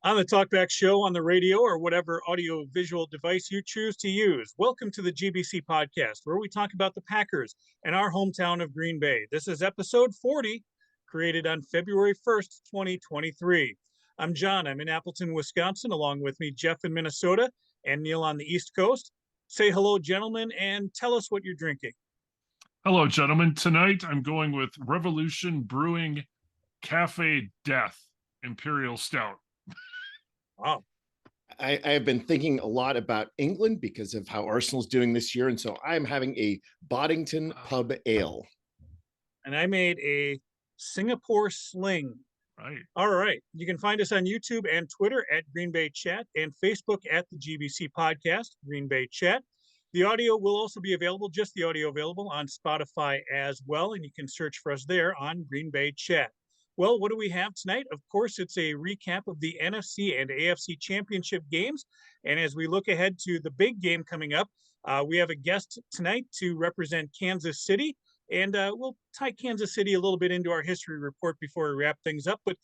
On the Talkback Show on the radio or whatever audio-visual device you choose to use. Welcome to the GBC podcast, where we talk about the Packers and our hometown of Green Bay. This is episode 40, created on February 1st, 2023. I'm John. I'm in Appleton, Wisconsin. Along with me, Jeff in Minnesota and Neil on the East Coast. Say hello, gentlemen, and tell us what you're drinking. Hello, gentlemen. Tonight, I'm going with Revolution Brewing Cafe Death Imperial Stout. Wow. I have been thinking a lot about England because of how Arsenal's doing this year. And so I'm having a Boddington Pub Ale. And I made a Singapore Sling. Right. All right. You can find us on YouTube and Twitter at Green Bay Chat and Facebook at the GBC Podcast, Green Bay Chat. The audio will also be available, just the audio available on Spotify as well. And you can search for us there on Green Bay Chat. Well, what do we have tonight? Of course, it's a recap of the NFC and AFC Championship games. And as we look ahead to the big game coming up, we have a guest tonight to represent Kansas City. And we'll tie Kansas City a little bit into our history report before we wrap things up. But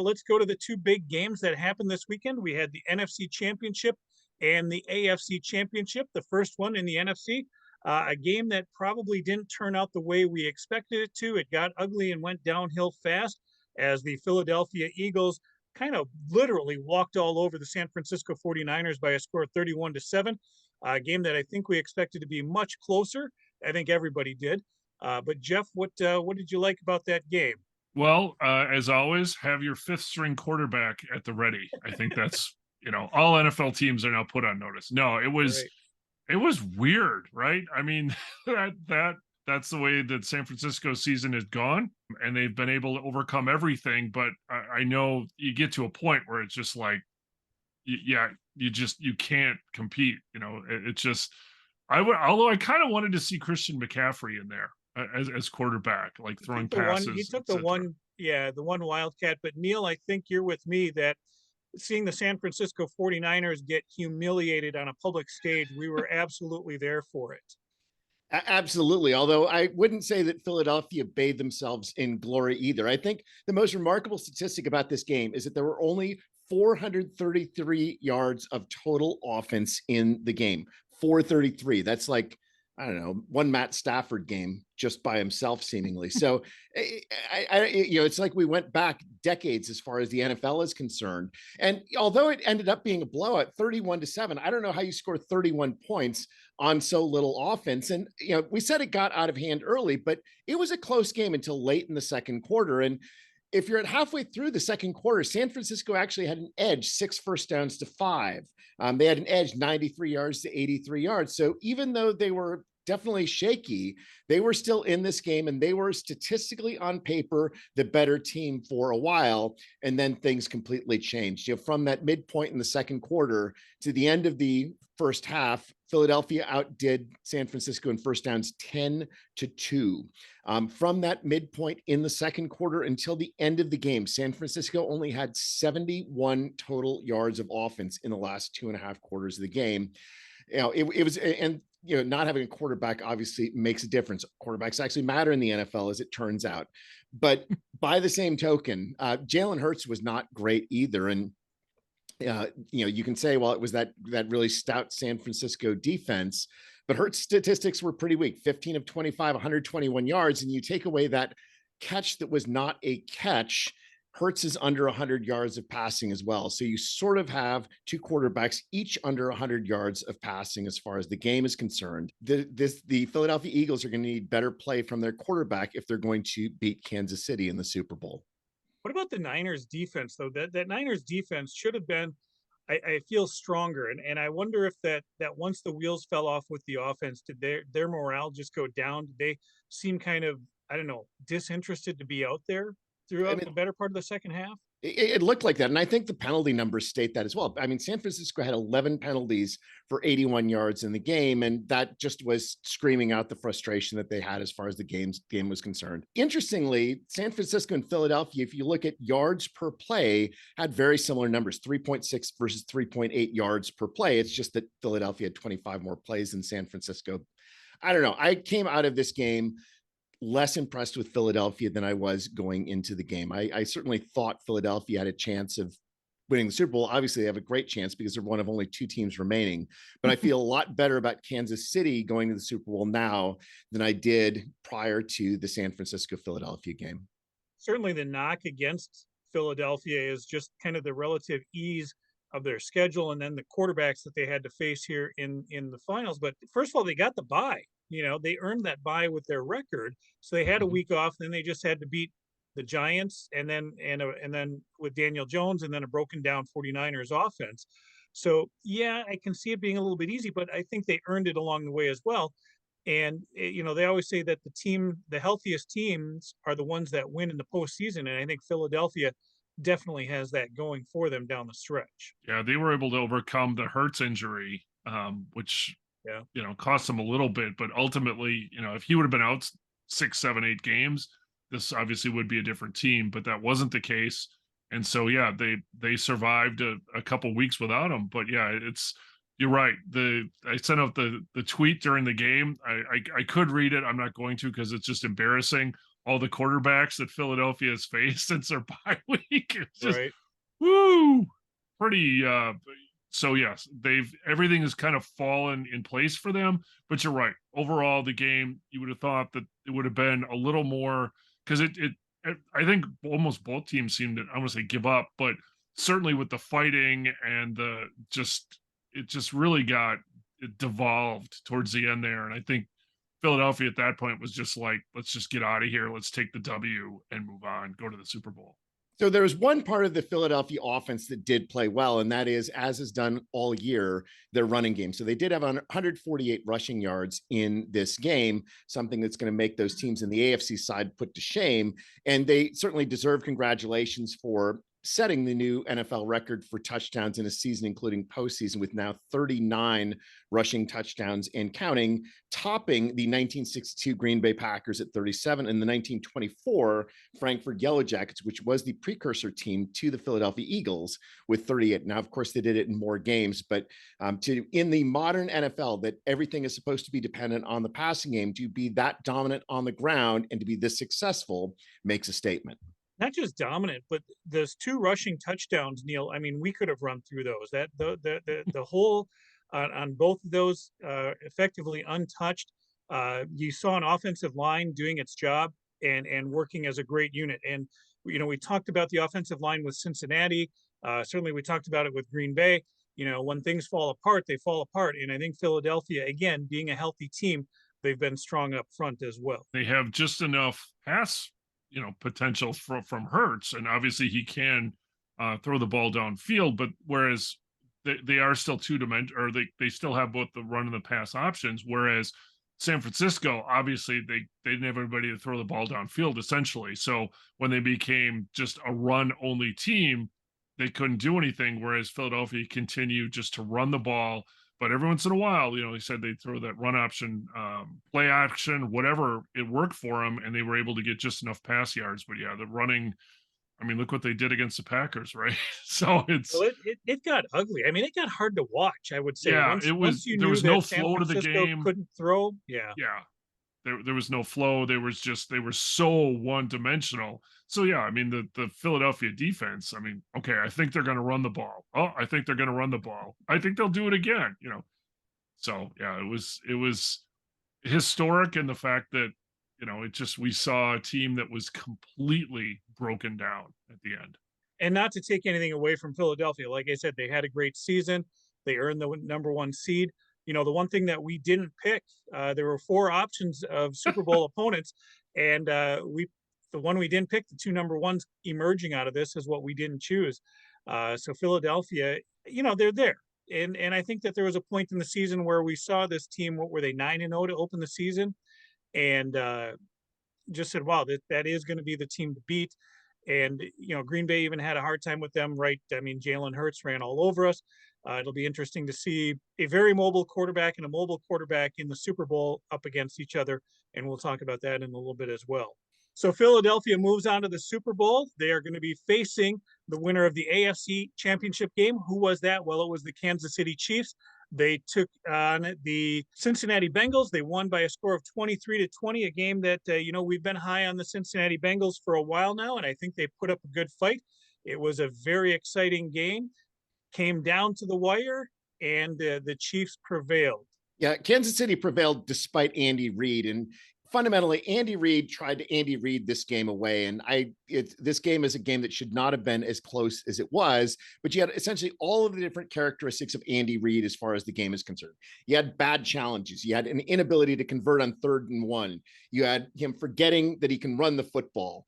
let's go to the two big games that happened this weekend. We had the NFC Championship and the AFC Championship, the first one in the NFC. A game that probably didn't turn out the way we expected it to. It got ugly and went downhill fast, as the Philadelphia Eagles kind of literally walked all over the San Francisco 49ers by a score of 31-7, a game that I think we expected to be much closer. I think everybody did. But Jeff, what did you like about that game? Well, as always, have your fifth string quarterback at the ready. I think that's, all NFL teams are now put on notice. No, it was weird, right? I mean, that's the way that San Francisco season has gone, and they've been able to overcome everything. But I know you get to a point where it's just like, you can't compete. It's just, although I kind of wanted to see Christian McCaffrey in there as quarterback, like throwing passes. He took the one Wildcat. But Neil, I think you're with me that seeing the San Francisco 49ers get humiliated on a public stage, we were absolutely there for it. Absolutely. Although I wouldn't say that Philadelphia bathed themselves in glory either. I think the most remarkable statistic about this game is that there were only 433 yards of total offense in the game. 433. That's like, I don't know, one Matt Stafford game just by himself, seemingly. So, it's like we went back decades as far as the NFL is concerned. And although it ended up being a blowout, 31-7, I don't know how you score 31 points on so little offense. And, we said it got out of hand early, but it was a close game until late in the second quarter. And if you're at halfway through the second quarter, San Francisco actually had an edge, 6 first downs to 5. They had an edge, 93 yards to 83 yards. So even though they were definitely shaky, they were still in this game, and they were statistically on paper the better team for a while. And then things completely changed. From that midpoint in the second quarter to the end of the first half, Philadelphia outdid San Francisco in first downs 10-2. From that midpoint in the second quarter until the end of the game, San Francisco only had 71 total yards of offense in the last 2.5 quarters of the game. It was, and not having a quarterback obviously makes a difference. Quarterbacks actually matter in the NFL, as it turns out. But by the same token, Jalen Hurts was not great either. And you can say, well, it was that really stout San Francisco defense, but Hurts statistics were pretty weak. 15 of 25, 121 yards. And you take away that catch that was not a catch, Hurts is under 100 yards of passing as well. So you sort of have two quarterbacks, each under 100 yards of passing as far as the game is concerned. The Philadelphia Eagles are going to need better play from their quarterback if they're going to beat Kansas City in the Super Bowl. What about the Niners defense, though? That Niners defense should have been, I feel, stronger. And I wonder if that once the wheels fell off with the offense, did their morale just go down? Did they seem kind of, I don't know, disinterested to be out there throughout the better part of the second half? It looked like that. And I think the penalty numbers state that as well. I mean, San Francisco had 11 penalties for 81 yards in the game. And that just was screaming out the frustration that they had as far as the game was concerned. Interestingly, San Francisco and Philadelphia, if you look at yards per play, had very similar numbers, 3.6 versus 3.8 yards per play. It's just that Philadelphia had 25 more plays than San Francisco. I don't know. I came out of this game less impressed with Philadelphia than I was going into the game. I certainly thought Philadelphia had a chance of winning the Super Bowl. Obviously, they have a great chance because they're one of only 2 teams remaining. But I feel a lot better about Kansas City going to the Super Bowl now than I did prior to the San Francisco-Philadelphia game. Certainly the knock against Philadelphia is just kind of the relative ease of their schedule and then the quarterbacks that they had to face here in the finals. But first of all, they got the bye. They earned that bye with their record. So they had a week off, then they just had to beat the Giants and then with Daniel Jones and then a broken down 49ers offense. So yeah, I can see it being a little bit easy, but I think they earned it along the way as well. And they always say that the healthiest teams are the ones that win in the postseason, and I think Philadelphia definitely has that going for them down the stretch. Yeah, they were able to overcome the Hurts injury, which cost them a little bit, but ultimately, if he would have been out 6, 7, 8 games, this obviously would be a different team, but that wasn't the case. And so, yeah, they survived a couple weeks without him. But yeah, you're right. I sent out the tweet during the game. I could read it. I'm not going to because it's just embarrassing. All the quarterbacks that Philadelphia has faced since their bye week. It's just right. Woo, pretty. So yes, everything has kind of fallen in place for them. But you're right. Overall, the game, you would have thought that it would have been a little more because I think almost both teams seemed to, I want to say give up, but certainly with the fighting and it just really it devolved towards the end there. And I think Philadelphia at that point was just like, let's just get out of here. Let's take the W and move on, go to the Super Bowl. So there was one part of the Philadelphia offense that did play well, and that is, as is done all year, their running game. So they did have 148 rushing yards in this game, something that's going to make those teams in the AFC side put to shame. And they certainly deserve congratulations for setting the new NFL record for touchdowns in a season, including postseason, with now 39 rushing touchdowns and counting, topping the 1962 Green Bay Packers at 37 and the 1924 Frankfurt Yellow Jackets, which was the precursor team to the Philadelphia Eagles, with 38. Now, of course, they did it in more games, but in the modern NFL, that everything is supposed to be dependent on the passing game, to be that dominant on the ground and to be this successful makes a statement. Not just dominant, but those 2 rushing touchdowns, Neil. I mean, we could have run through those. That the whole on both of those effectively untouched. You saw an offensive line doing its job and working as a great unit. And we talked about the offensive line with Cincinnati. Certainly, we talked about it with Green Bay. When things fall apart, they fall apart. And I think Philadelphia, again, being a healthy team, they've been strong up front as well. They have just enough pass potential from Hurts, and obviously he can throw the ball downfield, but whereas they are still two-dimensional, or they still have both the run and the pass options, whereas San Francisco, obviously they didn't have anybody to throw the ball downfield essentially. So when they became just a run-only team, they couldn't do anything, whereas Philadelphia continued just to run the ball. But every once in a while, he said they'd throw that run option, play action, whatever, it worked for them, and they were able to get just enough pass yards. But yeah, the running, I mean, look what they did against the Packers, right? So it got ugly. I mean, it got hard to watch, I would say. Yeah, there was no flow to the game. Couldn't throw. Yeah. Yeah. There was no flow. They were so one-dimensional. So yeah, I mean the Philadelphia defense, I mean, okay, I think they're gonna run the ball. Oh, I think they're gonna run the ball. I think they'll do it again, So yeah, it was historic in the fact that, we saw a team that was completely broken down at the end. And not to take anything away from Philadelphia, like I said, they had a great season. They earned the #1 seed. The one thing that we didn't pick, there were 4 options of Super Bowl opponents, and the one we didn't pick, the 2 #1s emerging out of this, is what we didn't choose. So Philadelphia, they're there, and I think that there was a point in the season where we saw this team. What were they, 9-0 to open the season, and just said, "Wow, that is going to be the team to beat." And Green Bay even had a hard time with them, right? I mean, Jalen Hurts ran all over us. It'll be interesting to see a very mobile quarterback and a mobile quarterback in the Super Bowl up against each other, and we'll talk about that in a little bit as well. So Philadelphia moves on to the Super Bowl. They are going to be facing the winner of the AFC Championship game. Who was that? Well, it was the Kansas City Chiefs. They took on the Cincinnati Bengals. They won by a score of 23-20, a game that, we've been high on the Cincinnati Bengals for a while now, and I think they put up a good fight. It was a very exciting game, came down to the wire, and the Chiefs prevailed. Yeah, Kansas City prevailed despite Andy Reid, and fundamentally, Andy Reid tried to Andy Reid this game away. And this game is a game that should not have been as close as it was, but you had essentially all of the different characteristics of Andy Reid as far as the game is concerned. You had bad challenges. You had an inability to convert on 3rd and 1. You had him forgetting that he can run the football.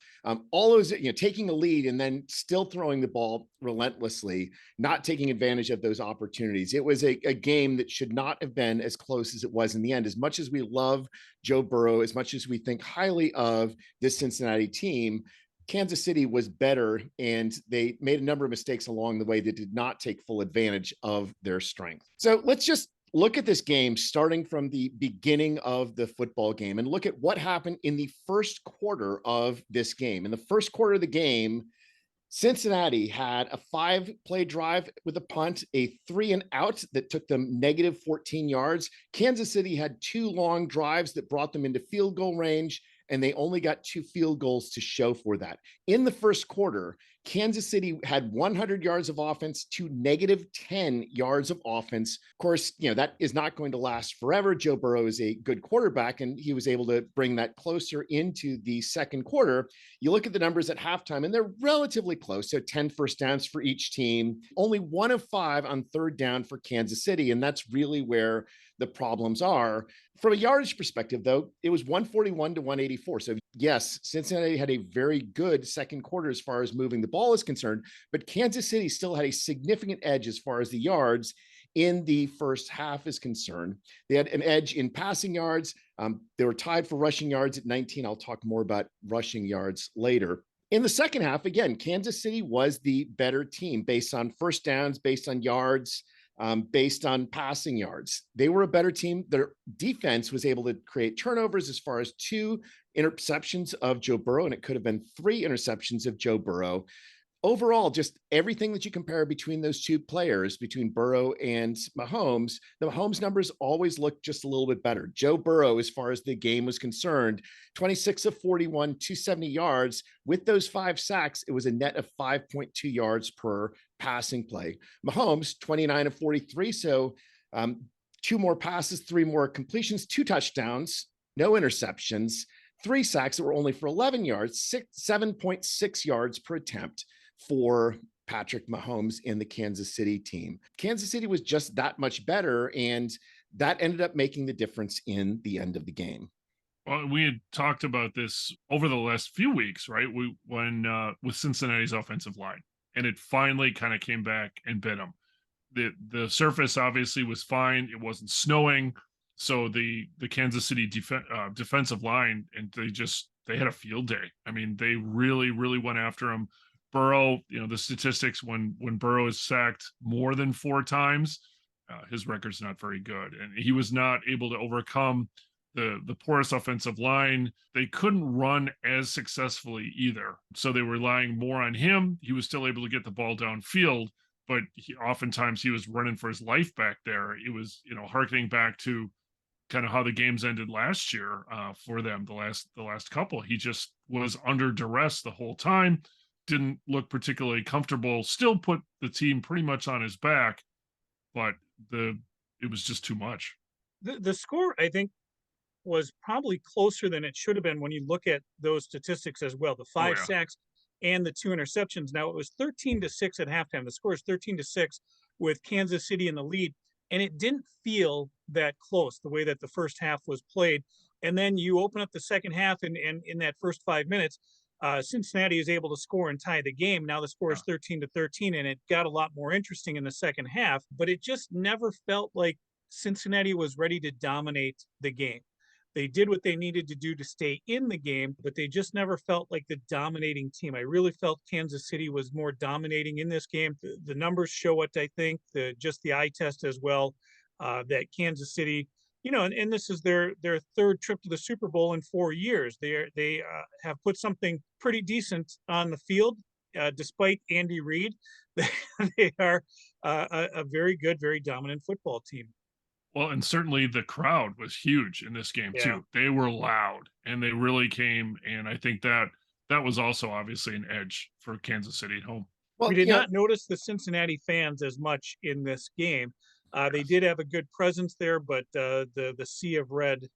All those, taking a lead and then still throwing the ball relentlessly, not taking advantage of those opportunities. It was a game that should not have been as close as it was in the end. As much as we love Joe Burrow, as much as we think highly of this Cincinnati team, Kansas City was better, and they made a number of mistakes along the way that did not take full advantage of their strength. So let's just look at this game starting from the beginning of the football game and look at what happened in the first quarter of this game. In the first quarter of the game, Cincinnati had a 5-play drive with a punt, a 3-and-out that took them negative 14 yards. Kansas City had 2 long drives that brought them into field goal range, and they only got 2 field goals to show for that. In the first quarter, Kansas City had 100 yards of offense to negative 10 yards of offense. Of course, that is not going to last forever. Joe Burrow is a good quarterback, and he was able to bring that closer into the second quarter. You look at the numbers at halftime, and they're relatively close. So 10 first downs for each team, only 1 of 5 on 3rd down for Kansas City. And that's really where the problems are. From a yardage perspective, though, it was 141 to 184. So yes, Cincinnati had a very good second quarter as far as moving the ball is concerned, but Kansas City still had a significant edge as far as the yards in the first half is concerned. They had an edge in passing yards. They were tied for rushing yards at 19. I'll talk more about rushing yards later. In the second half, again, Kansas City was the better team based on first downs, based on yards, based on passing yards. They were a better team. Their defense was able to create turnovers as far as 2 interceptions of Joe Burrow, and it could have been 3 interceptions of Joe Burrow. Overall, just everything that you compare between those 2 players, between Burrow and Mahomes, the Mahomes numbers always look just a little bit better. Joe Burrow, as far as the game was concerned, 26 of 41, 270 yards. With those 5 sacks, it was a net of 5.2 yards per passing play. Mahomes, 29 of 43, so 2 more passes, 3 more completions, 2 touchdowns, no interceptions, 3 sacks that were only for 11 yards, 7.6 yards per attempt for Patrick Mahomes and the Kansas City team. Kansas City was just that much better, and that ended up making the difference in the end of the game. Well, we had talked about this over the last few weeks, right? With Cincinnati's offensive line, and it finally kind of came back and bit them. The surface obviously was fine. It wasn't snowing. So the Kansas City defensive line, and they had a field day. I mean, they really, really went after him. Burrow, the statistics when Burrow is sacked more than 4 times, his record's not very good. And he was not able to overcome the porous offensive line. They couldn't run as successfully either. So they were relying more on him. He was still able to get the ball downfield, but oftentimes he was running for his life back there. It was, harkening back to kind of how the games ended last year for them, the last couple. He just was under duress the whole time, didn't look particularly comfortable, still put the team pretty much on his back, but it was just too much. The score, I think, was probably closer than it should have been when you look at those statistics as well. The 5 sacks and the 2 interceptions. Now it was 13-6 at halftime. The score is 13-6 with Kansas City in the lead. And it didn't feel that close the way that the first half was played. And then you open up the second half, and in that first 5 minutes, Cincinnati is able to score and tie the game. Now the score is 13-13, and it got a lot more interesting in the second half, but it just never felt like Cincinnati was ready to dominate the game. They did what they needed to do to stay in the game, but they just never felt like the dominating team. I really felt Kansas City was more dominating in this game. The numbers show it, I think, just the eye test as well, that Kansas City, and this is their 3rd trip to the Super Bowl in 4 years. They have put something pretty decent on the field, despite Andy Reid. They are a very good, very dominant football team. Well, and certainly the crowd was huge in this game too. They were loud, and they really came. And I think that was also obviously an edge for Kansas City at home. Well, We did not notice the Cincinnati fans as much in this game. They did have a good presence there, but the sea of red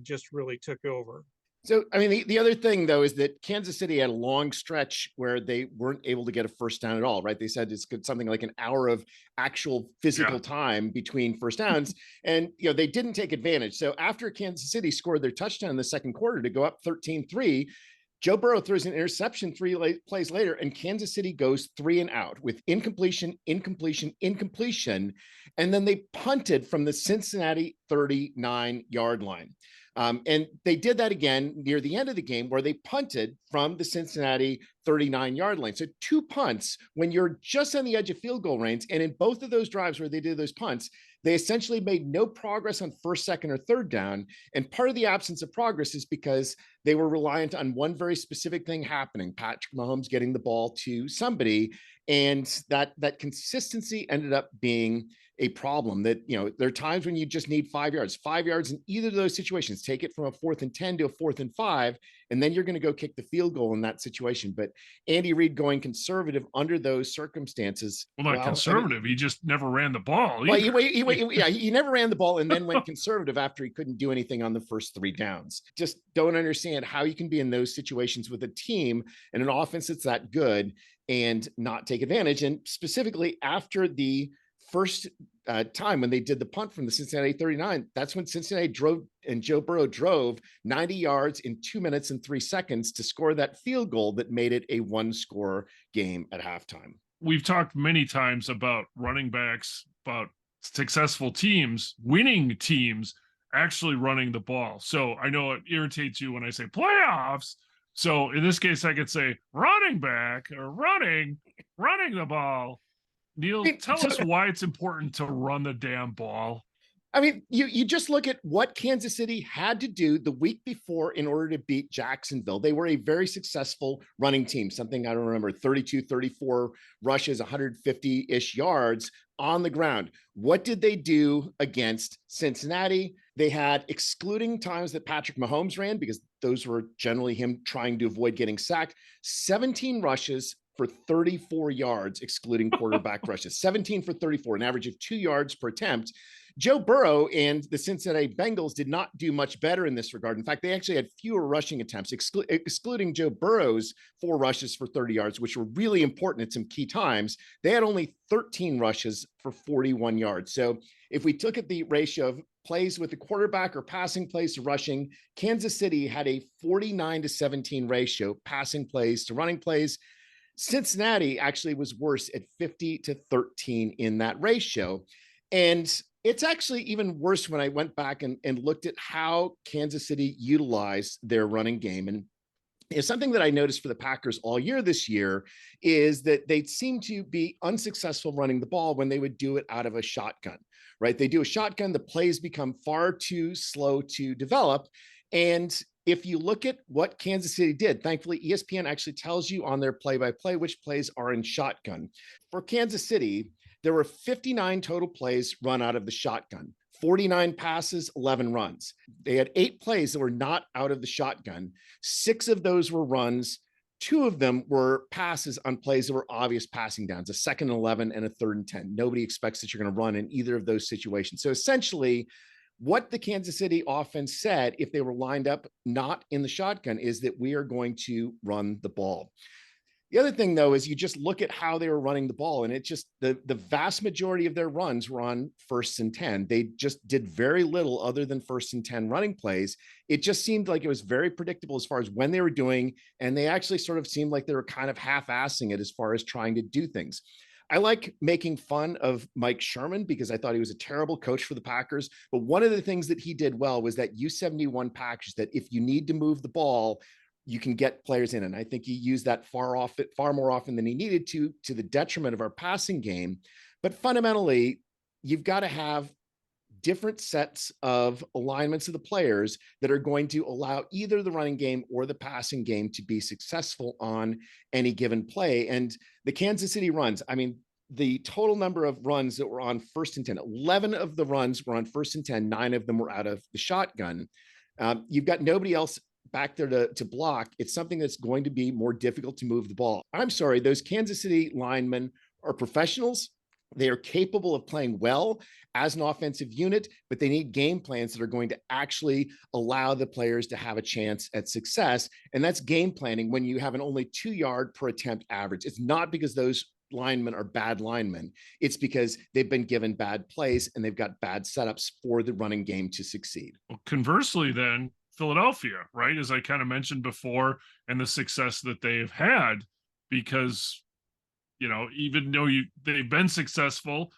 just really took over. So, I mean, the other thing, though, is that Kansas City had a long stretch where they weren't able to get a first down at all, right? They said it's something like an hour of actual physical time between first downs. And, they didn't take advantage. So after Kansas City scored their touchdown in the second quarter to go up 13-3, Joe Burrow throws an interception plays later, and Kansas City goes 3 and out with incompletion. And then they punted from the Cincinnati 39-yard line. And they did that again near the end of the game where they punted from the Cincinnati 39-yard line. So 2 punts when you're just on the edge of field goal range. And in both of those drives where they did those punts, they essentially made no progress on first, second, or third down. And part of the absence of progress is because they were reliant on one very specific thing happening, Patrick Mahomes getting the ball to somebody. And that consistency ended up being a problem. That, there are times when you just need 5 yards in either of those situations. Take it from a 4th and 10 to a 4th and 5, and then you're going to go kick the field goal in that situation. But Andy Reid going conservative under those circumstances. Well, not conservative. He just never ran the ball. Well, he never ran the ball and then went conservative after he couldn't do anything on the first 3 downs. Just don't understand how you can be in those situations with a team and an offense that's that good and not take advantage. And specifically after the first time when they did the punt from the Cincinnati 39, that's when Cincinnati drove and Joe Burrow drove 90 yards in 2 minutes and 3 seconds to score that field goal that made it a 1-score game at halftime. We've talked many times about running backs, about successful teams, winning teams actually running the ball. So I know it irritates you when I say playoffs. So in this case, I could say running back or running the ball. Neil, tell us why it's important to run the damn ball. I mean, you just look at what Kansas City had to do the week before in order to beat Jacksonville. They were a very successful running team, something I don't remember, 32, 34 rushes, 150-ish yards on the ground. What did they do against Cincinnati? They had, excluding times that Patrick Mahomes ran, because those were generally him trying to avoid getting sacked, 17 rushes for 34 yards, excluding quarterback rushes, 17 for 34, an average of 2 yards per attempt. Joe Burrow and the Cincinnati Bengals did not do much better in this regard. In fact, they actually had fewer rushing attempts, excluding Joe Burrow's 4 rushes for 30 yards, which were really important at some key times. They had only 13 rushes for 41 yards. So if we look at the ratio of plays with the quarterback or passing plays to rushing, Kansas City had a 49-17 ratio, passing plays to running plays. Cincinnati actually was worse at 50-13 in that ratio. And it's actually even worse when I went back and looked at how Kansas City utilized their running game. And something that I noticed for the Packers all year this year is that they seem to be unsuccessful running the ball when they would do it out of a shotgun, right? They do a shotgun, the plays become far too slow to develop. And if you look at what Kansas City did, thankfully, ESPN actually tells you on their play-by-play which plays are in shotgun. For Kansas City, there were 59 total plays run out of the shotgun, 49 passes, 11 runs. They had 8 plays that were not out of the shotgun. 6 of those were runs. 2 of them were passes on plays that were obvious passing downs, a 2nd and 11 and a 3rd and 10. Nobody expects that you're going to run in either of those situations. So essentially, what the Kansas City offense said, if they were lined up not in the shotgun, is that we are going to run the ball. The other thing, though, is you just look at how they were running the ball, and it just the vast majority of their runs were on 1st and 10. They just did very little other than 1st and 10 running plays. It just seemed like it was very predictable as far as when they were doing, and they actually sort of seemed like they were kind of half-assing it as far as trying to do things. I like making fun of Mike Sherman because I thought he was a terrible coach for the Packers. But one of the things that he did well was that U71 package that if you need to move the ball, you can get players in. And I think he used that far more often than he needed to the detriment of our passing game. But fundamentally, you've got to have different sets of alignments of the players that are going to allow either the running game or the passing game to be successful on any given play. And the Kansas City runs, I mean, the total number of runs that were on 1st and 10, 11 of the runs were on 1st and 10, 9 of them were out of the shotgun. You've got nobody else back there to block, it's something that's going to be more difficult to move the ball. I'm sorry, those Kansas City linemen are professionals. They are capable of playing well as an offensive unit, but they need game plans that are going to actually allow the players to have a chance at success. And that's game planning when you have an only 2-yard per attempt average. It's not because those linemen are bad linemen. It's because they've been given bad plays and they've got bad setups for the running game to succeed. Well, conversely, then, Philadelphia, right, as I kind of mentioned before, and the success that they've had, because even though they've been successul,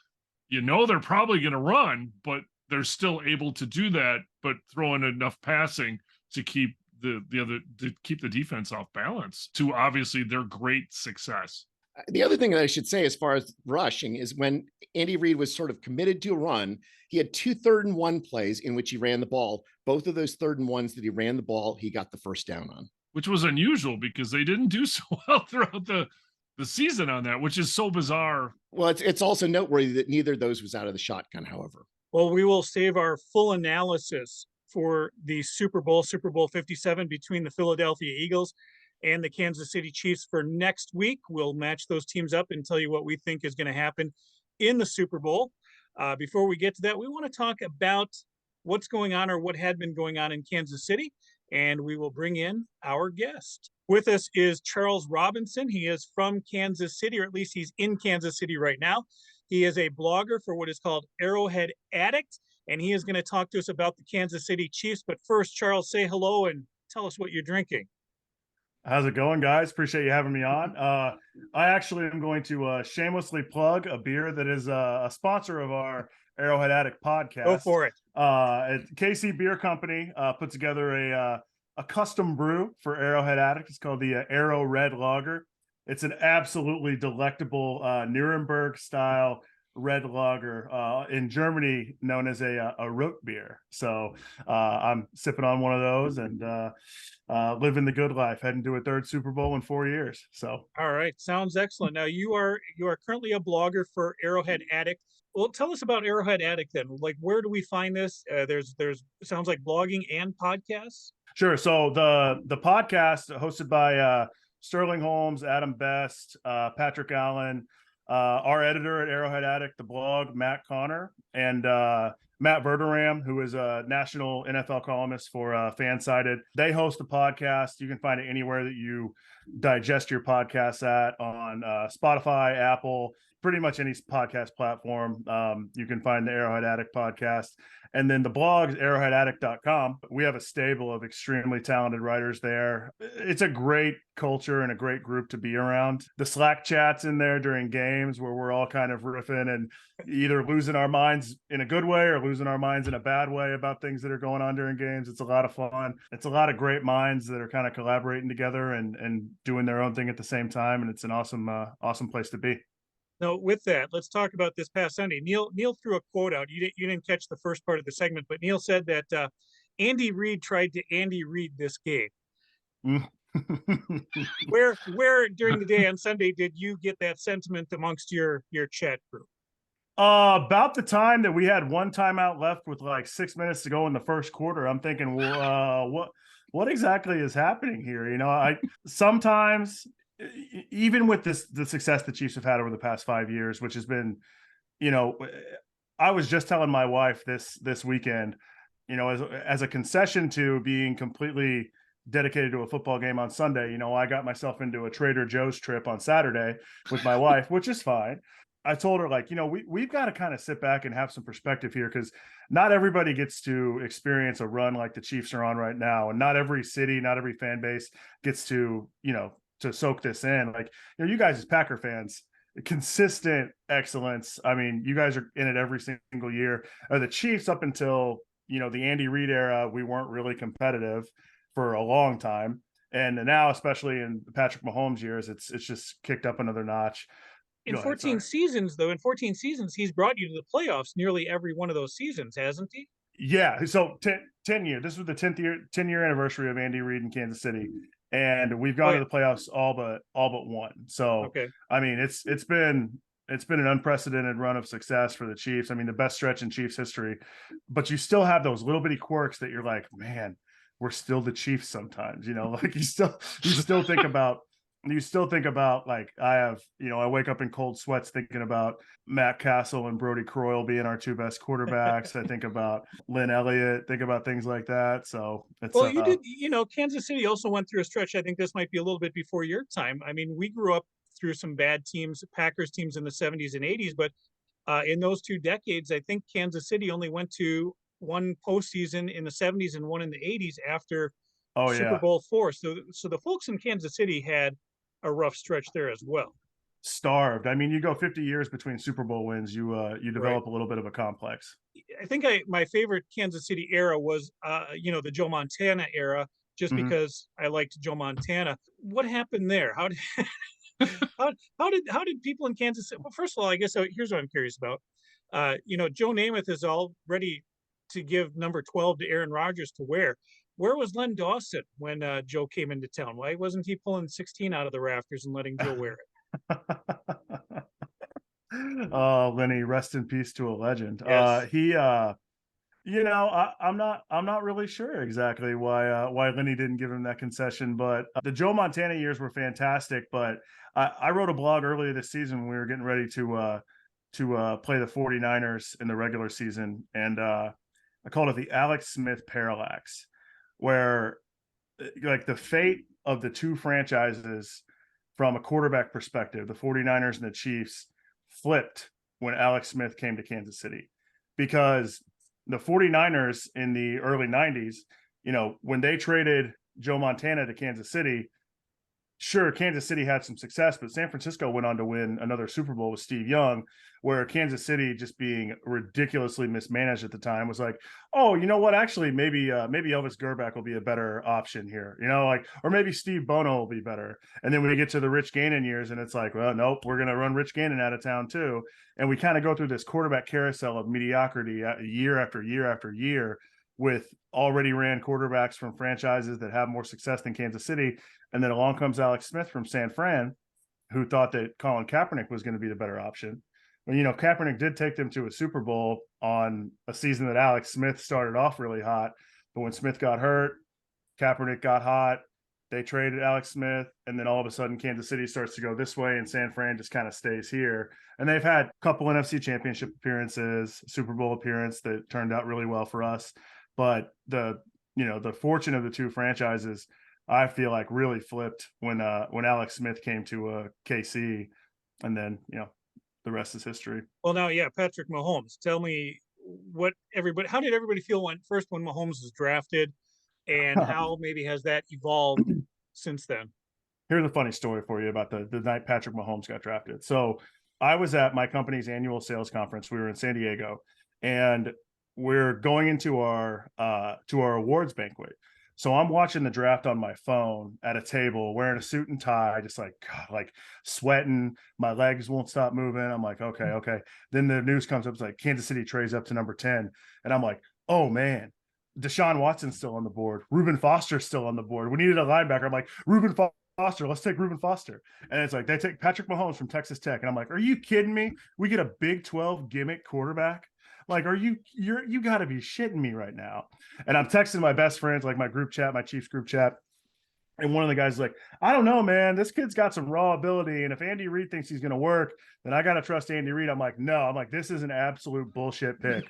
they're probably going to run, but they're still able to do that, but throw in enough passing to keep the defense off balance, to obviously their great success. The other thing that I should say as far as rushing is when Andy Reid was sort of committed to a run, he had 2 3rd-and-1 plays in which he ran the ball. Both of those 3rd-and-1s that he ran the ball, he got the first down on. Which was unusual because they didn't do so well throughout the season on that, which is so bizarre. Well, it's also noteworthy that neither of those was out of the shotgun, however. Well, we will save our full analysis for the Super Bowl 57 between the Philadelphia Eagles and the Kansas City Chiefs for next week. We'll match those teams up and tell you what we think is going to happen in the Super Bowl. Before we get to that, we want to talk about what's going on, or what had been going on, in Kansas City, and we will bring in our guest. With us is Charles Robinson. He is from Kansas City, or at least he's in Kansas City right now. He is a blogger for what is called Arrowhead Addict, and he is going to talk to us about the Kansas City Chiefs. But first, Charles, say hello and tell us what you're drinking. How's it going, guys? Appreciate you having me on. I actually am going to shamelessly plug a beer that is a sponsor of our Arrowhead Addict podcast. Go for it. KC Beer Company put together a custom brew for Arrowhead Addict. It's called the Arrow Red Lager. It's an absolutely delectable Nuremberg style red lager, in Germany known as a root beer. So I'm sipping on one of those and living the good life, heading to a 3rd Super Bowl in 4 years. So all right, sounds excellent. Now you are currently a blogger for Arrowhead Addict. Well, tell us about Arrowhead Addict then. Like, where do we find this? There's sounds like blogging and podcasts. Sure. So the podcast hosted by Sterling Holmes, Adam Best, Patrick Allen, our editor at Arrowhead Addict, the blog, Matt Connor, and Matt Verderam, who is a national NFL columnist for Fansided. They host a podcast. You can find it anywhere that you digest your podcasts at, on Spotify, Apple, pretty much any podcast platform. You can find the Arrowhead Addict podcast. And then the blog is arrowheadaddict.com. We have a stable of extremely talented writers there. It's a great culture and a great group to be around. The Slack chats in there during games where we're all kind of riffing and either losing our minds in a good way or losing our minds in a bad way about things that are going on during games. It's a lot of fun. It's a lot of great minds that are kind of collaborating together and doing their own thing at the same time. And it's an awesome place to be. Now, with that, let's talk about this past Sunday. Neil threw a quote out. You didn't catch the first part of the segment, but Neil said that Andy Reid tried to Andy Reid this game. Where during the day on Sunday did you get that sentiment amongst your chat group? About the time that we had one timeout left with like 6 minutes to go in the first quarter, I'm thinking, well, what exactly is happening here? I sometimes, even with the success the Chiefs have had over the past 5 years, which has been, I was just telling my wife this weekend, as a concession to being completely dedicated to a football game on Sunday, I got myself into a Trader Joe's trip on Saturday with my wife, which is fine. I told her, like, we've got to kind of sit back and have some perspective here, because not everybody gets to experience a run like the Chiefs are on right now. And not every city, not every fan base gets to, to soak this in. Like, you guys as Packer fans, consistent excellence. I mean, you guys are in it every single year. The Chiefs, up until, the Andy Reid era, we weren't really competitive for a long time. And now, especially in Patrick Mahomes' years, it's just kicked up another notch. In 14 seasons, he's brought you to the playoffs nearly every one of those seasons, hasn't he? Yeah. So 10 years. This was the 10 year anniversary of Andy Reid in Kansas City. And we've gone to the playoffs all but one. So, okay. I mean, it's been an unprecedented run of success for the Chiefs. I mean, the best stretch in Chiefs history, but you still have those little bitty quirks that you're like, man, we're still the Chiefs sometimes, like you still think about like I wake up in cold sweats thinking about Matt Castle and Brody Croyle being our two best quarterbacks. I think about Lynn Elliott, think about things like that. So it's you did, Kansas City also went through a stretch. I think this might be a little bit before your time. I mean, we grew up through some bad teams, Packers teams in the 70s and 80s, but in those 2 decades, I think Kansas City only went to one postseason in the 70s and one in the 80s after Super Bowl IV. So the folks in Kansas City had a rough stretch there as well. Starved. I mean, you go 50 years between Super Bowl wins, you develop a little bit of a complex. I think my favorite Kansas City era was the Joe Montana era, just because I liked Joe Montana. What happened there? How did how did people in Kansas City? Well, first of all, I guess here's what I'm curious about. Joe Namath is all ready to give number 12 to Aaron Rodgers to wear. Where was Len Dawson when Joe came into town? Why wasn't he pulling 16 out of the rafters and letting Joe wear it? Oh, Lenny, rest in peace to a legend. Yes. I'm not really sure exactly why Lenny didn't give him that concession, but the Joe Montana years were fantastic. But I wrote a blog earlier this season when we were getting ready to play the 49ers in the regular season, and I called it the Alex Smith parallax, where like the fate of the two franchises from a quarterback perspective, the 49ers and the Chiefs, flipped when Alex Smith came to Kansas City. Because the 49ers in the early 90s, when they traded Joe Montana to Kansas City, sure, Kansas City had some success, but San Francisco went on to win another Super Bowl with Steve Young, where Kansas City, just being ridiculously mismanaged at the time, was like, oh, you know what? Actually, maybe Elvis Gerback will be a better option here, or maybe Steve Bono will be better. And then we get to the Rich Gannon years, and it's like, well, nope, we're going to run Rich Gannon out of town too. And we kind of go through this quarterback carousel of mediocrity year after year after year, with already ran quarterbacks from franchises that have more success than Kansas City. And then along comes Alex Smith from San Fran, who thought that Colin Kaepernick was going to be the better option. Well, Kaepernick did take them to a Super Bowl on a season that Alex Smith started off really hot. But when Smith got hurt, Kaepernick got hot. They traded Alex Smith, and then all of a sudden Kansas City starts to go this way, and San Fran just kind of stays here. And they've had a couple NFC Championship appearances, Super Bowl appearance that turned out really well for us. But the fortune of the two franchises, I feel like, really flipped when Alex Smith came to KC, and then the rest is history. Well, now, Patrick Mahomes. Tell me how did everybody feel when Mahomes was drafted, and how maybe has that evolved since then? Here's a funny story for you about the night Patrick Mahomes got drafted. So I was at my company's annual sales conference. We were in San Diego, and we're going into our awards banquet. So I'm watching the draft on my phone at a table, wearing a suit and tie, just like sweating. My legs won't stop moving. I'm like, okay. Then the news comes up. It's like Kansas City trades up to number 10. And I'm like, oh man, Deshaun Watson's still on the board. Reuben Foster's still on the board. We needed a linebacker. I'm like, Reuben Foster, let's take Reuben Foster. And it's like, they take Patrick Mahomes from Texas Tech. And I'm like, are you kidding me? We get a Big 12 gimmick quarterback? Like, you got to be shitting me right now. And I'm texting my best friends, like my group chat, my Chiefs group chat. And one of the guys is like, I don't know, man, this kid's got some raw ability. And if Andy Reid thinks he's going to work, then I got to trust Andy Reid. I'm like, no, this is an absolute bullshit pick.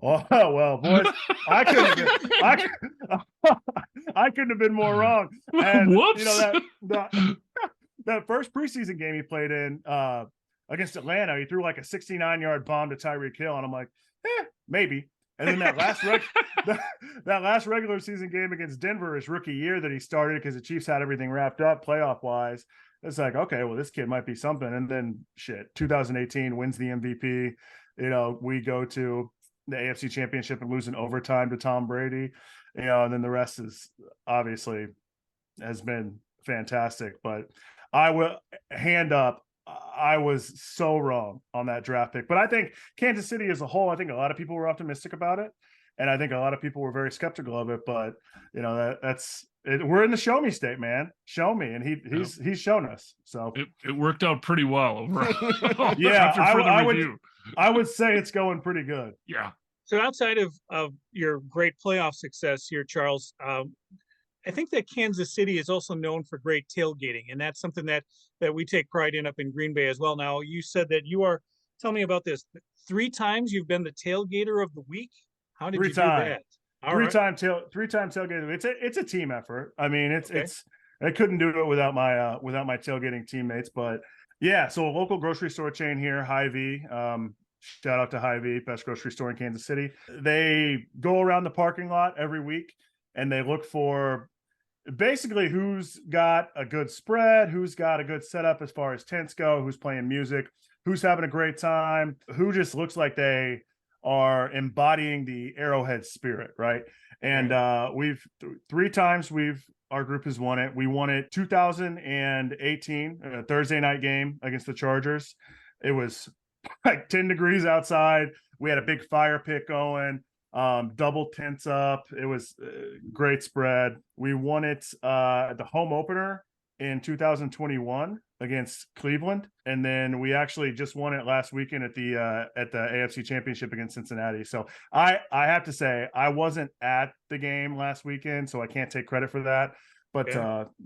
Oh, well, boys, I couldn't have been more wrong. And, whoops. That first preseason game he played in against Atlanta, he threw like a 69-yard bomb to Tyreek Hill. And I'm like, maybe. And then that last regular season game against Denver, his rookie year that he started because the Chiefs had everything wrapped up playoff wise. It's like, okay, well, this kid might be something. And then 2018 wins the MVP. We go to the AFC Championship and lose in overtime to Tom Brady. And then the rest is obviously has been fantastic. But I will hand up, I was so wrong on that draft pick. But I think Kansas City as a whole, I think a lot of people were optimistic about it. And I think a lot of people were very skeptical of it. But, that's it. We're in the show me state, man. Show me. And he's shown us. So it worked out pretty well overall. Yeah, I would say it's going pretty good. Yeah. So outside of your great playoff success here, Charles, I think that Kansas City is also known for great tailgating, and that's something that we take pride in up in Green Bay as well. Now, you said that you are. Tell me about this. 3 times you've been the tailgater of the week. How did you do that? Three-time tailgating. It's a team effort. I mean, I couldn't do it without my tailgating teammates. But yeah, so a local grocery store chain here, Hy-Vee. Shout out to Hy-Vee, best grocery store in Kansas City. They go around the parking lot every week and they look for basically who's got a good spread, who's got a good setup as far as tents go, who's playing music, who's having a great time, who just looks like they are embodying the Arrowhead spirit, right? And we've 3 times our group has won it. We won it 2018, a Thursday night game against the Chargers. It was like 10 degrees outside. We had a big fire pit going, double tents up. It was great spread. We won it at the home opener in 2021 against Cleveland, and then we actually just won it last weekend at the AFC Championship against Cincinnati. So I have to say I wasn't at the game last weekend, so I can't take credit for that. But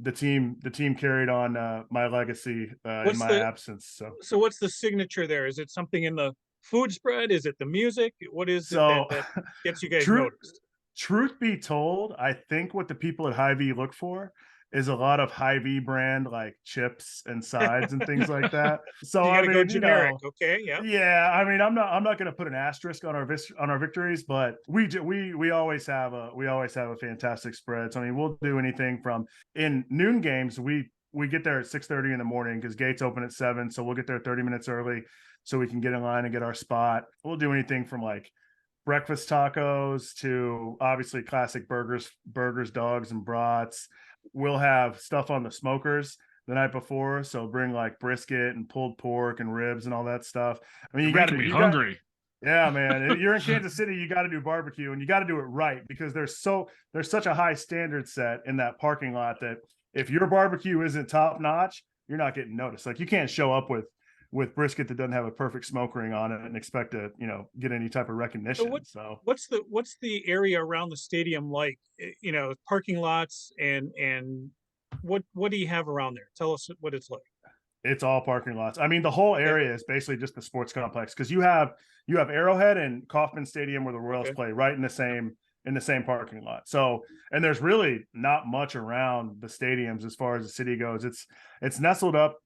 the team carried on my legacy in my absence. So what's the signature there? Is it something in the food spread? Is it the music? What is it that gets you guys noticed? Truth be told, I think what the people at Hy-Vee look for is a lot of Hy-Vee brand like chips and sides and things like that. So you gotta go generic, okay? Yeah. I mean, I'm not going to put an asterisk on our victories, but we always have a fantastic spread. So I mean, we'll do anything from in noon games. We get there at 6:30 in the morning because gates open at 7, so we'll get there 30 minutes early so we can get in line and get our spot. We'll do anything from like breakfast tacos to obviously classic burgers, dogs, and brats. We'll have stuff on the smokers the night before, so bring like brisket and pulled pork and ribs and all that stuff. I mean, you got to be hungry. Yeah, man. If you're in Kansas City, you got to do barbecue, and you got to do it right because there's such a high standard set in that parking lot that if your barbecue isn't top notch, you're not getting noticed. Like you can't show up with brisket that doesn't have a perfect smoke ring on it and expect to, get any type of recognition. So what's the area around the stadium like? Parking lots and what do you have around there? Tell us what it's like. It's all parking lots. I mean, the whole area is basically just the sports complex because you have Arrowhead and Kauffman Stadium where the Royals play right in the same parking lot. So, and there's really not much around the stadiums as far as the city goes. It's nestled up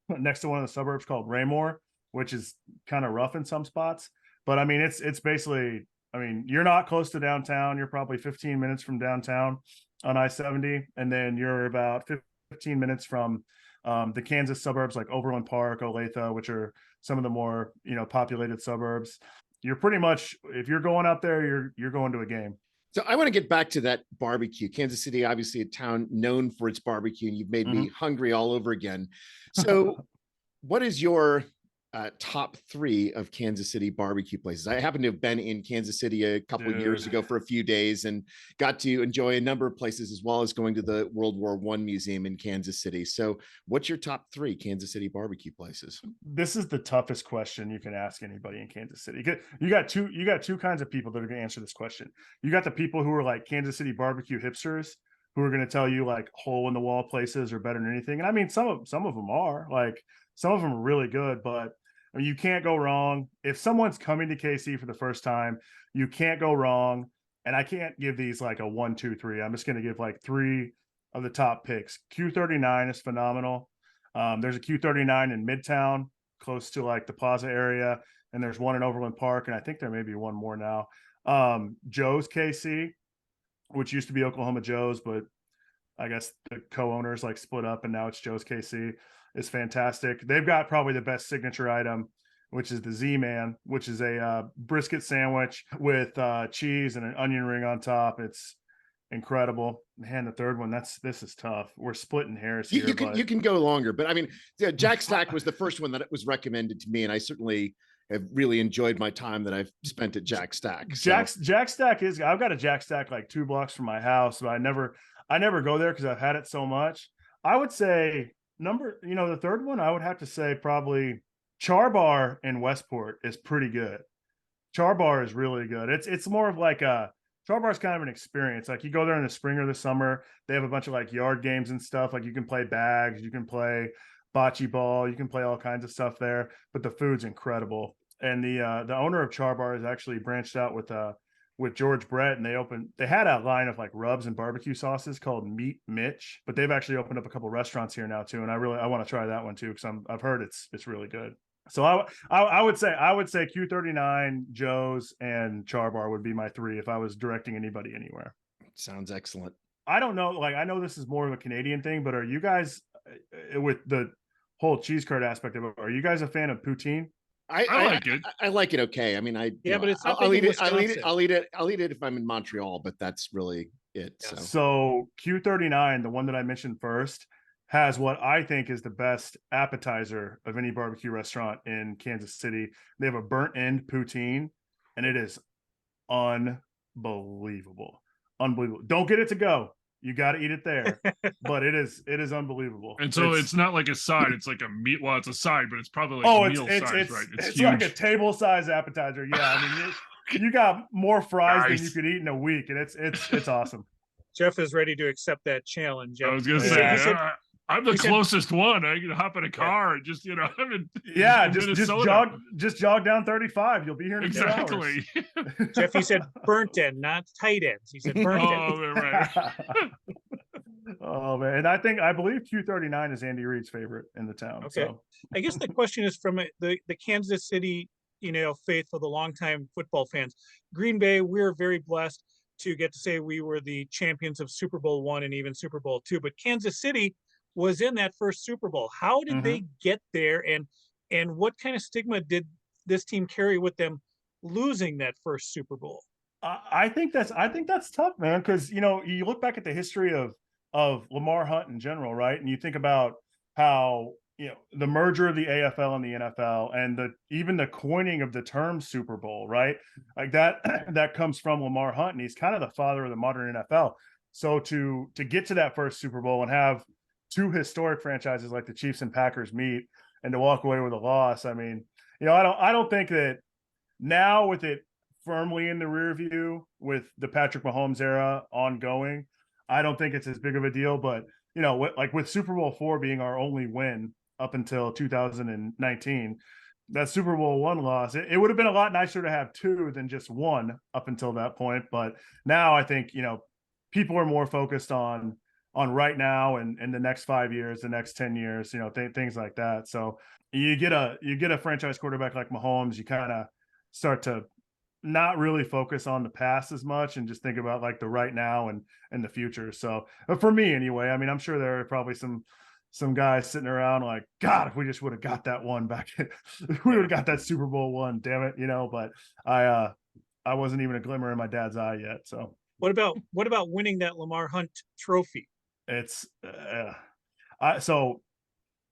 next to one of the suburbs called Raymore, which is kind of rough in some spots. But I mean, it's basically, I mean, you're not close to downtown. You're probably 15 minutes from downtown on I-70. And then you're about 15 minutes from the Kansas suburbs like Overland Park, Olathe, which are some of the more, populated suburbs. You're pretty much, if you're going out there, you're going to a game. So I want to get back to that barbecue. Kansas City, obviously a town known for its barbecue, and you've made me hungry all over again. So what is your top 3 of Kansas City barbecue places? I happen to have been in Kansas City a couple of years ago for a few days and got to enjoy a number of places as well as going to the World War I Museum in Kansas City. So what's your top 3 Kansas City barbecue places? This is the toughest question you can ask anybody in Kansas City. You got two kinds of people that are going to answer this question. You got the people who are like Kansas City barbecue hipsters who are going to tell you like hole in the wall places are better than anything. And I mean, some of them are like, some of them are really good, but I mean, you can't go wrong. If someone's coming to KC for the first time, you can't go wrong. And I can't give these like a 1, 2, 3. I'm just going to give like 3 of the top picks. Q39 is phenomenal. There's a Q39 in Midtown, close to like the Plaza area. And there's one in Overland Park. And I think there may be one more now. Joe's KC, which used to be Oklahoma Joe's, but I guess the co-owners like split up and now it's Joe's KC. Is fantastic. They've got probably the best signature item, which is the Z-Man, which is a brisket sandwich with cheese and an onion ring on top. It's incredible. Man, the third one, this is tough. We're splitting hairs here. You can go longer, but I mean, Jack Stack was the first one that was recommended to me, and I certainly have really enjoyed my time that I've spent at Jack Stack. So. Jack Stack is. I've got a Jack Stack like 2 blocks from my house, but I never go there because I've had it so much. I would say. The third one, I would have to say probably Char Bar in Westport is pretty good. Char Bar is really good. It's more of like Char Bar is kind of an experience. Like you go there in the spring or the summer, they have a bunch of like yard games and stuff. Like you can play bags, you can play bocce ball, you can play all kinds of stuff there. But the food's incredible. And the owner of Char Bar has actually branched out with George Brett, and they had a line of like rubs and barbecue sauces called Meat Mitch, but they've actually opened up a couple restaurants here now too. And I want to try that one too, because I've heard it's really good. So I would say Q39, Joe's, and Char Bar would be my three if I was directing anybody anywhere. Sounds excellent. I don't know, like I know this is more of a Canadian thing, but are you guys, with the whole cheese curd aspect of it, are you guys a fan of poutine? I like it. I like it. Okay. I mean, but it's not I'll eat big in it. I'll eat it if I'm in Montreal, but that's really it. Yeah. So Q39, the one that I mentioned first, has what I think is the best appetizer of any barbecue restaurant in Kansas City. They have a burnt end poutine, and it is unbelievable. Unbelievable. Don't get it to go. You got to eat it there, but it is unbelievable. And so it's not like a side; it's like a meat. Well, it's a side, but it's probably like meal size, right? It's huge. like a table size appetizer. Yeah, I mean, you got more fries than you could eat in a week, and it's awesome. Jeff is ready to accept that challenge. I was gonna say, I'm the closest one. I can hop in a car and just, I'm in just jog down 35. You'll be here in exactly. 2 hours. Jeff, he said burnt end, not tight ends. He said burnt end. Right. Oh man, and I believe Q39 is Andy Reid's favorite in the town. Okay, so. I guess the question is from the Kansas City, faithful, the longtime football fans. Green Bay, we're very blessed to get to say we were the champions of Super Bowl I and even Super Bowl II. But Kansas City was in that first Super Bowl. How did they get there, and what kind of stigma did this team carry with them losing that first Super Bowl? I think that's tough, man, because you look back at the history of Lamar Hunt in general, right? And you think about how the merger of the AFL and the NFL, and even the coining of the term Super Bowl, right? Like that comes from Lamar Hunt, and he's kind of the father of the modern NFL. So to get to that first Super Bowl and have two historic franchises like the Chiefs and Packers meet, and to walk away with a loss, I mean, I don't think that now, with it firmly in the rear view with the Patrick Mahomes era ongoing, I don't think it's as big of a deal. But like with Super Bowl IV being our only win up until 2019, that Super Bowl I loss, it would have been a lot nicer to have two than just one up until that point. But now I think people are more focused on right now and the next 5 years, the next 10 years, things like that. So you get a franchise quarterback like Mahomes, you kind of start to not really focus on the past as much and just think about like the right now and the future. So for me anyway, I mean, I'm sure there are probably some guys sitting around like, God, if we just would have got that one back, we would have got that Super Bowl I, damn it, but I wasn't even a glimmer in my dad's eye yet. So what about winning that Lamar Hunt trophy? It's so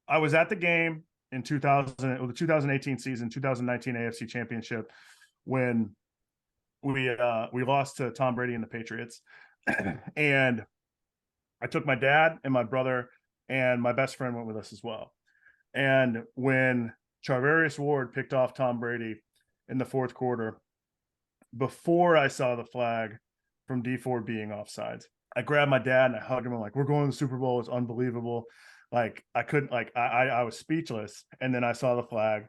I was at the game in the 2018 season, 2019 AFC Championship, when we lost to Tom Brady and the Patriots, and I took my dad and my brother, and my best friend went with us as well. And when Charvarius Ward picked off Tom Brady in the fourth quarter, before I saw the flag from D Ford being offsides, I grabbed my dad and I hugged him. I'm like, we're going to the Super Bowl. It's unbelievable. Like I couldn't, like I was speechless. And then I saw the flag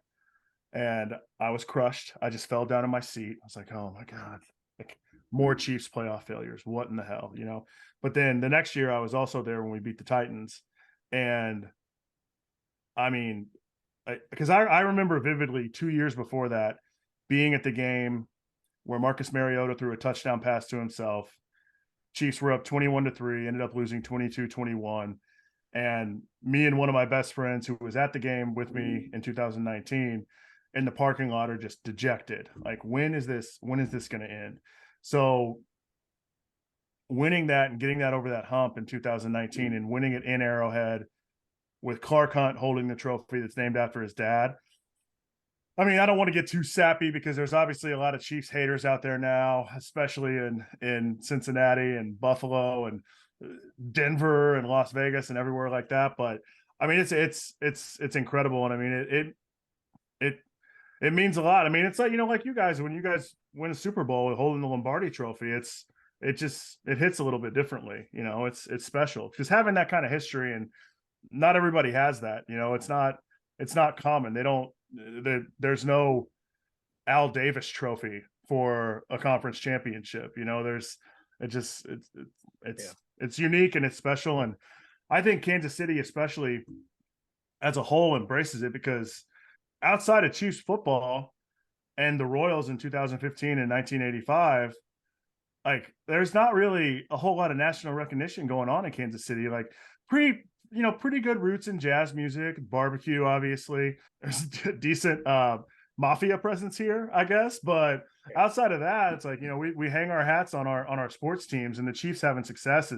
and I was crushed. I just fell down in my seat. I was like, oh my God, like more Chiefs playoff failures. What in the hell, But then the next year I was also there when we beat the Titans. And I mean, because I remember vividly 2 years before that being at the game where Marcus Mariota threw a touchdown pass to himself. Chiefs were up 21-3, ended up losing 22-21. And me and one of my best friends who was at the game with me in 2019 in the parking lot are just dejected. Like, when is this going to end? So winning that and getting that over that hump in 2019 and winning it in Arrowhead with Clark Hunt holding the trophy that's named after his dad. I mean, I don't want to get too sappy because there's obviously a lot of Chiefs haters out there now, especially in Cincinnati and Buffalo and Denver and Las Vegas and everywhere like that. But I mean, it's incredible. And I mean, It means a lot. I mean, it's like, like you guys, when you guys win a Super Bowl holding the Lombardi trophy, it hits a little bit differently. It's special because having that kind of history, and not everybody has that. It's not common. There's no Al Davis trophy for a conference championship. It's unique and it's special. And I think Kansas City, especially as a whole, embraces it because outside of Chiefs football and the Royals in 2015 and 1985, like there's not really a whole lot of national recognition going on in Kansas City. Like pretty good roots in jazz music, barbecue, obviously. There's a decent mafia presence here, I guess. But outside of that, it's like, we hang our hats on our sports teams, and the Chiefs having success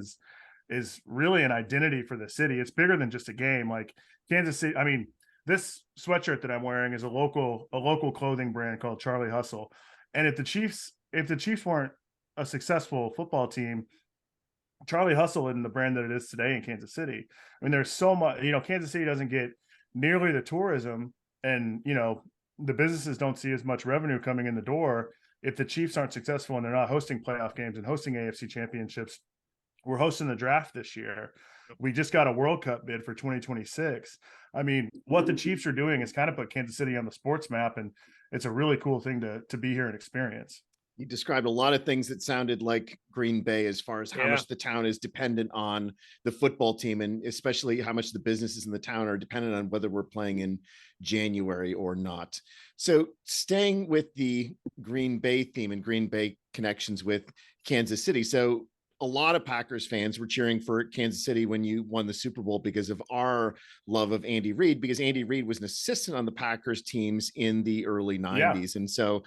is really an identity for the city. It's bigger than just a game. Like Kansas City, I mean, this sweatshirt that I'm wearing is a local clothing brand called Charlie Hustle. And if the Chiefs weren't a successful football team, Charlie Hustle isn't the brand that it is today in Kansas City. I mean, there's so much, Kansas City doesn't get nearly the tourism, and, the businesses don't see as much revenue coming in the door if the Chiefs aren't successful and they're not hosting playoff games and hosting AFC championships. We're hosting the draft this year. We just got a World Cup bid for 2026. I mean, what the Chiefs are doing is kind of put Kansas City on the sports map, and it's a really cool thing to be here and experience. You described a lot of things that sounded like Green Bay as far as how much the town is dependent on the football team, and especially how much the businesses in the town are dependent on whether we're playing in January or not. So staying with the Green Bay theme and Green Bay connections with Kansas City. So a lot of Packers fans were cheering for Kansas City when you won the Super Bowl because of our love of Andy Reid, because Andy Reid was an assistant on the Packers teams in the early 90s. Yeah. And so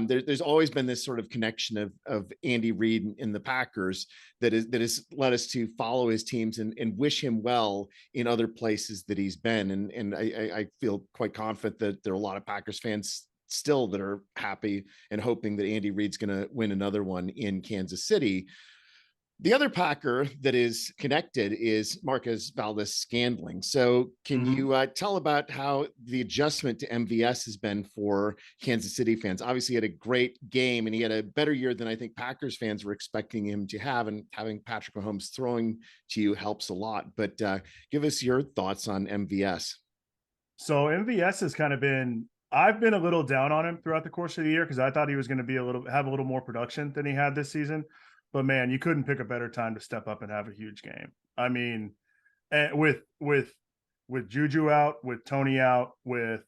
there's always been this sort of connection of Andy Reid in the Packers that has led us to follow his teams and wish him well in other places that he's been. And I feel quite confident that there are a lot of Packers fans still that are happy and hoping that Andy Reid's going to win another one in Kansas City. The other Packer that is connected is Marquez Valdes-Scantling. So can you tell about how the adjustment to MVS has been for Kansas City fans? Obviously, he had a great game, and he had a better year than I think Packers fans were expecting him to have, and having Patrick Mahomes throwing to you helps a lot. But give us your thoughts on MVS. So MVS has kind of been, I've been a little down on him throughout the course of the year because I thought he was going to have a little more production than he had this season. But man, you couldn't pick a better time to step up and have a huge game. I mean, with Juju out, with Tony out, with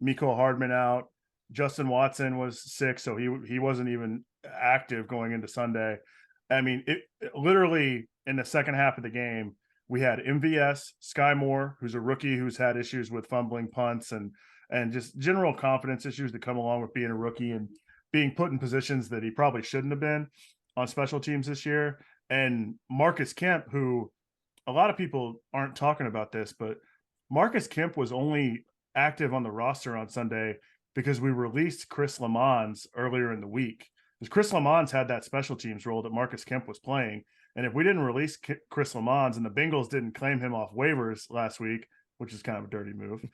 Mecole Hardman out, Justin Watson was sick, so he wasn't even active going into Sunday. I mean, it literally in the second half of the game, we had MVS, Sky Moore, who's a rookie who's had issues with fumbling punts and just general confidence issues that come along with being a rookie and being put in positions that he probably shouldn't have been on special teams this year. And Marcus Kemp, who a lot of people aren't talking about this, but Marcus Kemp was only active on the roster on Sunday because we released Chris Lamons earlier in the week. Because Chris Lamons had that special teams role that Marcus Kemp was playing. And if we didn't release Chris Lamons and the Bengals didn't claim him off waivers last week, which is kind of a dirty move,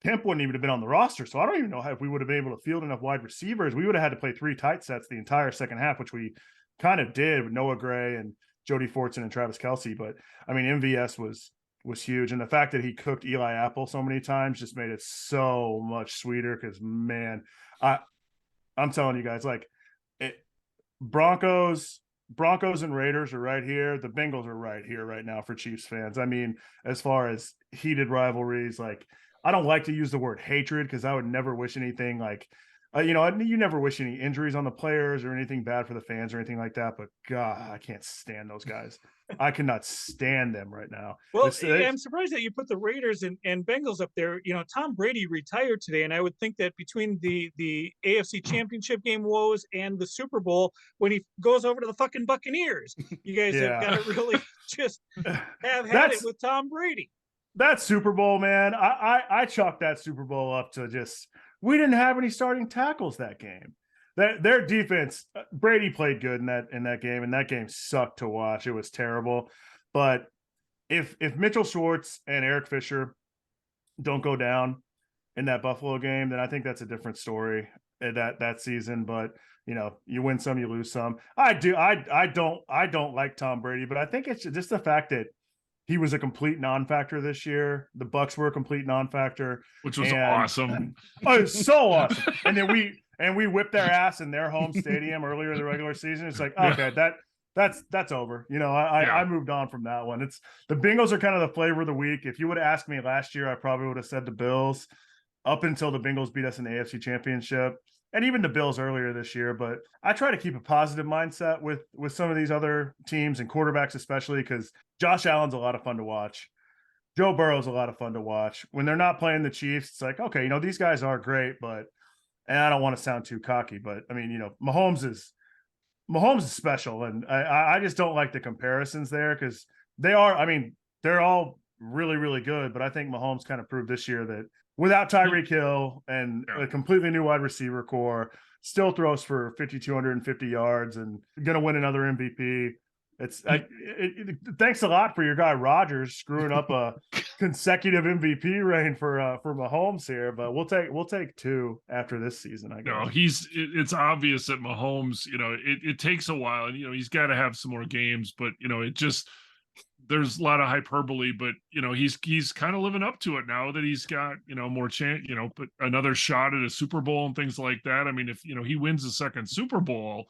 Kemp wouldn't even have been on the roster. So I don't even know if we would have been able to field enough wide receivers. We would have had to play 3 tight sets the entire second half, which we kind of did with Noah Gray and Jody Fortson and Travis Kelce. But I mean, MVS was huge. And the fact that he cooked Eli Apple so many times just made it so much sweeter. Cause man, I'm telling you guys, like Broncos and Raiders are right here. The Bengals are right here right now for Chiefs fans. I mean, as far as heated rivalries, like I don't like to use the word hatred because I would never wish anything like, you never wish any injuries on the players or anything bad for the fans or anything like that. But God, I can't stand those guys. I cannot stand them right now. Well, I'm surprised that you put the Raiders and Bengals up there. Tom Brady retired today, and I would think that between the AFC Championship game woes and the Super Bowl, when he goes over to the fucking Buccaneers, you guys have got to really just have had it with Tom Brady. That Super Bowl, man, I chalk that Super Bowl up to just – we didn't have any starting tackles that game. Their defense, Brady played good in that game, and that game sucked to watch. It was terrible. But if Mitchell Schwartz and Eric Fisher don't go down, in that Buffalo game, then I think that's a different story that season. But you win some, you lose some. I don't like Tom Brady, but I think it's just the fact that he was a complete non-factor this year. The Bucs were a complete non-factor, which was awesome. Oh, it was so awesome. And then we whipped their ass in their home stadium earlier in the regular season. It's like, okay, that's over. I moved on from that one. It's the Bengals are kind of the flavor of the week. If you would have asked me last year, I probably would have said the Bills up until the Bengals beat us in the AFC Championship, and even the Bills earlier this year. But I try to keep a positive mindset with some of these other teams and quarterbacks, especially because Josh Allen's a lot of fun to watch. Joe Burrow's a lot of fun to watch. When they're not playing the Chiefs, it's like, okay, these guys are great, but, and I don't want to sound too cocky, but I mean, Mahomes is special. And I just don't like the comparisons there because they're all really, really good. But I think Mahomes kind of proved this year that without Tyreek Hill and a completely new wide receiver core, still throws for 5,250 yards and going to win another MVP. Thanks a lot for your guy Rodgers screwing up a consecutive MVP reign for Mahomes here, but we'll take 2 after this season. I guess. No, it's obvious that Mahomes, it takes a while, and he's got to have some more games, but it just there's a lot of hyperbole, but he's kind of living up to it now that he's got more chance, but another shot at a Super Bowl and things like that. I mean, if he wins the second Super Bowl,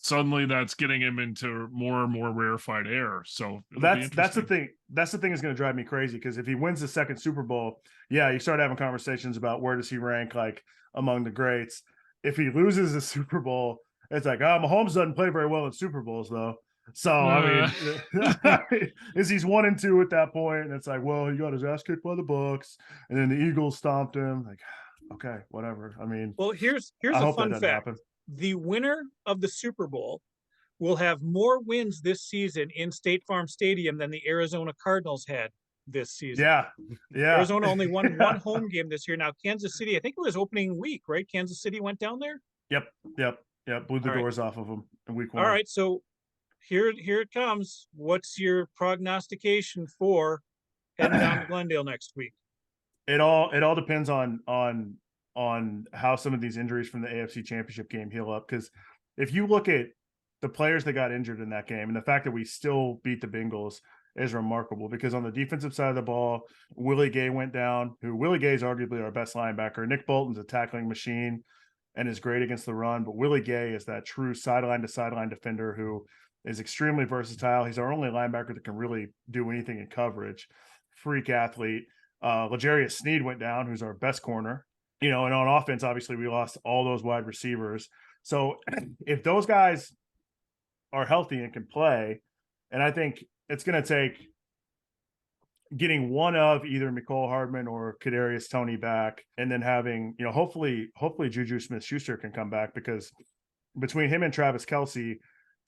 suddenly that's getting him into more and more rarefied air. So that's the thing. That's the thing is going to drive me crazy because if he wins the second Super Bowl, you start having conversations about where does he rank like among the greats. If he loses the Super Bowl, it's like, oh, Mahomes doesn't play very well in Super Bowls though. So I mean, is he's 1-2 at that point, and it's like, well, he got his ass kicked by the Bucs, and then the Eagles stomped him. Like, okay, whatever. I mean, well, here's a fun fact. Happen. The winner of the Super Bowl will have more wins this season in State Farm Stadium than the Arizona Cardinals had this season. Yeah. Arizona only won one home game this year. Now, Kansas City, I think it was opening week, right? Kansas City went down there. Yep. Blew the doors off of them in week 1. All right, so here it comes. What's your prognostication for heading down to Glendale next week? It all depends on how some of these injuries from the AFC Championship game heal up. Because if you look at the players that got injured in that game and the fact that we still beat the Bengals is remarkable, because on the defensive side of the ball, Willie Gay went down, who Willie Gay is arguably our best linebacker. Nick Bolton's a tackling machine and is great against the run, but Willie Gay is that true sideline to sideline defender who is extremely versatile. He's our only linebacker that can really do anything in coverage. Freak athlete. L'Jarius Sneed went down, who's our best corner. And on offense, obviously, we lost all those wide receivers. So if those guys are healthy and can play, and I think it's going to take getting one of either Mecole Hardman or Kadarius Toney back, and then having, hopefully Juju Smith-Schuster can come back, because between him and Travis Kelce,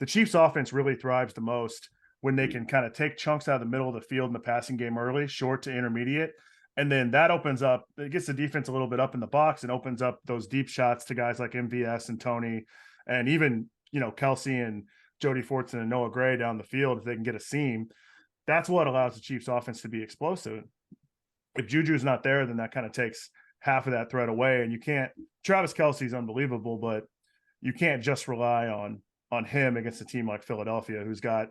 the Chiefs offense really thrives the most when they can kind of take chunks out of the middle of the field in the passing game early, short to intermediate. And then that opens up, it gets the defense a little bit up in the box and opens up those deep shots to guys like MVS and Toney, and even, Kelce and Jody Fortson and Noah Gray down the field if they can get a seam. That's what allows the Chiefs offense to be explosive. If Juju's not there, then that kind of takes half of that threat away. And you can't, Travis Kelce's unbelievable, but you can't just rely on him against a team like Philadelphia, who's got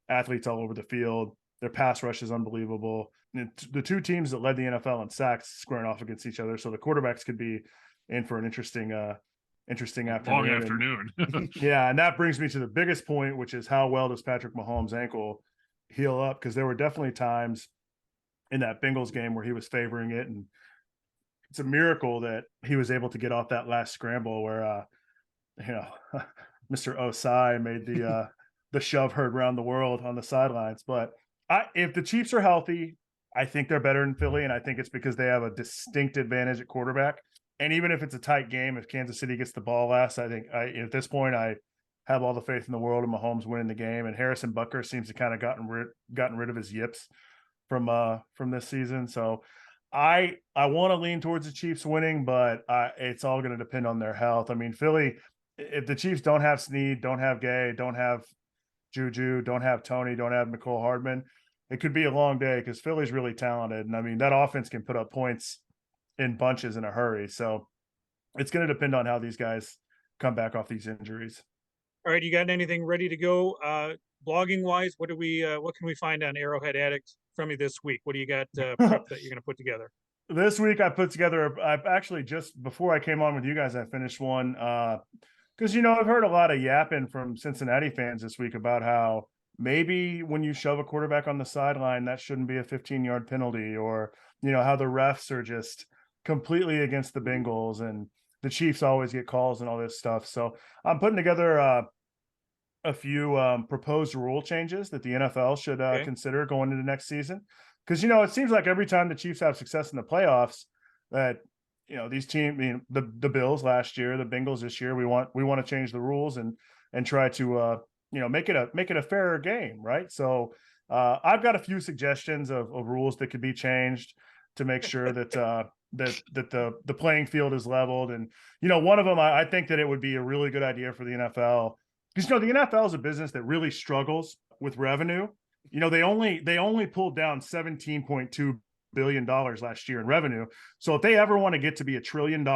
athletes all over the field. Their pass rush is unbelievable. And the two teams that led the NFL in sacks squaring off against each other. So the quarterbacks could be in for an interesting afternoon. Long afternoon. Yeah. And that brings me to the biggest point, which is how well does Patrick Mahomes' ankle heal up? Because there were definitely times in that Bengals game where he was favoring it. And it's a miracle that he was able to get off that last scramble where, Mr. Osai made the shove heard around the world on the sidelines. But if the Chiefs are healthy, I think they're better than Philly, and I think it's because they have a distinct advantage at quarterback. And even if it's a tight game, if Kansas City gets the ball last, I think at this point I have all the faith in the world in Mahomes winning the game. And Harrison Butker seems to kind of gotten rid of his yips from this season. So I want to lean towards the Chiefs winning, but it's all going to depend on their health. I mean, Philly, if the Chiefs don't have Snead, don't have Gay, don't have Juju, don't have Toney, don't have Mecole Hardman, it could be a long day because Philly's really talented. And I mean, that offense can put up points in bunches in a hurry. So it's going to depend on how these guys come back off these injuries. All right, you got anything ready to go? Blogging wise, what can we find on Arrowhead Addict from you this week? What do you got prep that you're going to put together? This week I put together, I've actually just before I came on with you guys, I finished one because, I've heard a lot of yapping from Cincinnati fans this week about how maybe when you shove a quarterback on the sideline, that shouldn't be a 15-yard penalty, or, how the refs are just completely against the Bengals and the Chiefs always get calls and all this stuff. So I'm putting together a few proposed rule changes that the NFL should consider going into next season. Because, it seems like every time the Chiefs have success in the playoffs that, these teams, the Bills last year, the Bengals this year, we want to change the rules and try to, make it a fairer game. Right. So I've got a few suggestions of rules that could be changed to make sure that the playing field is leveled. And, one of them, I think that it would be a really good idea for the NFL. Because, the NFL is a business that really struggles with revenue. They only pulled down $17.2 billion last year in revenue. So if they ever want to get to be $1 trillion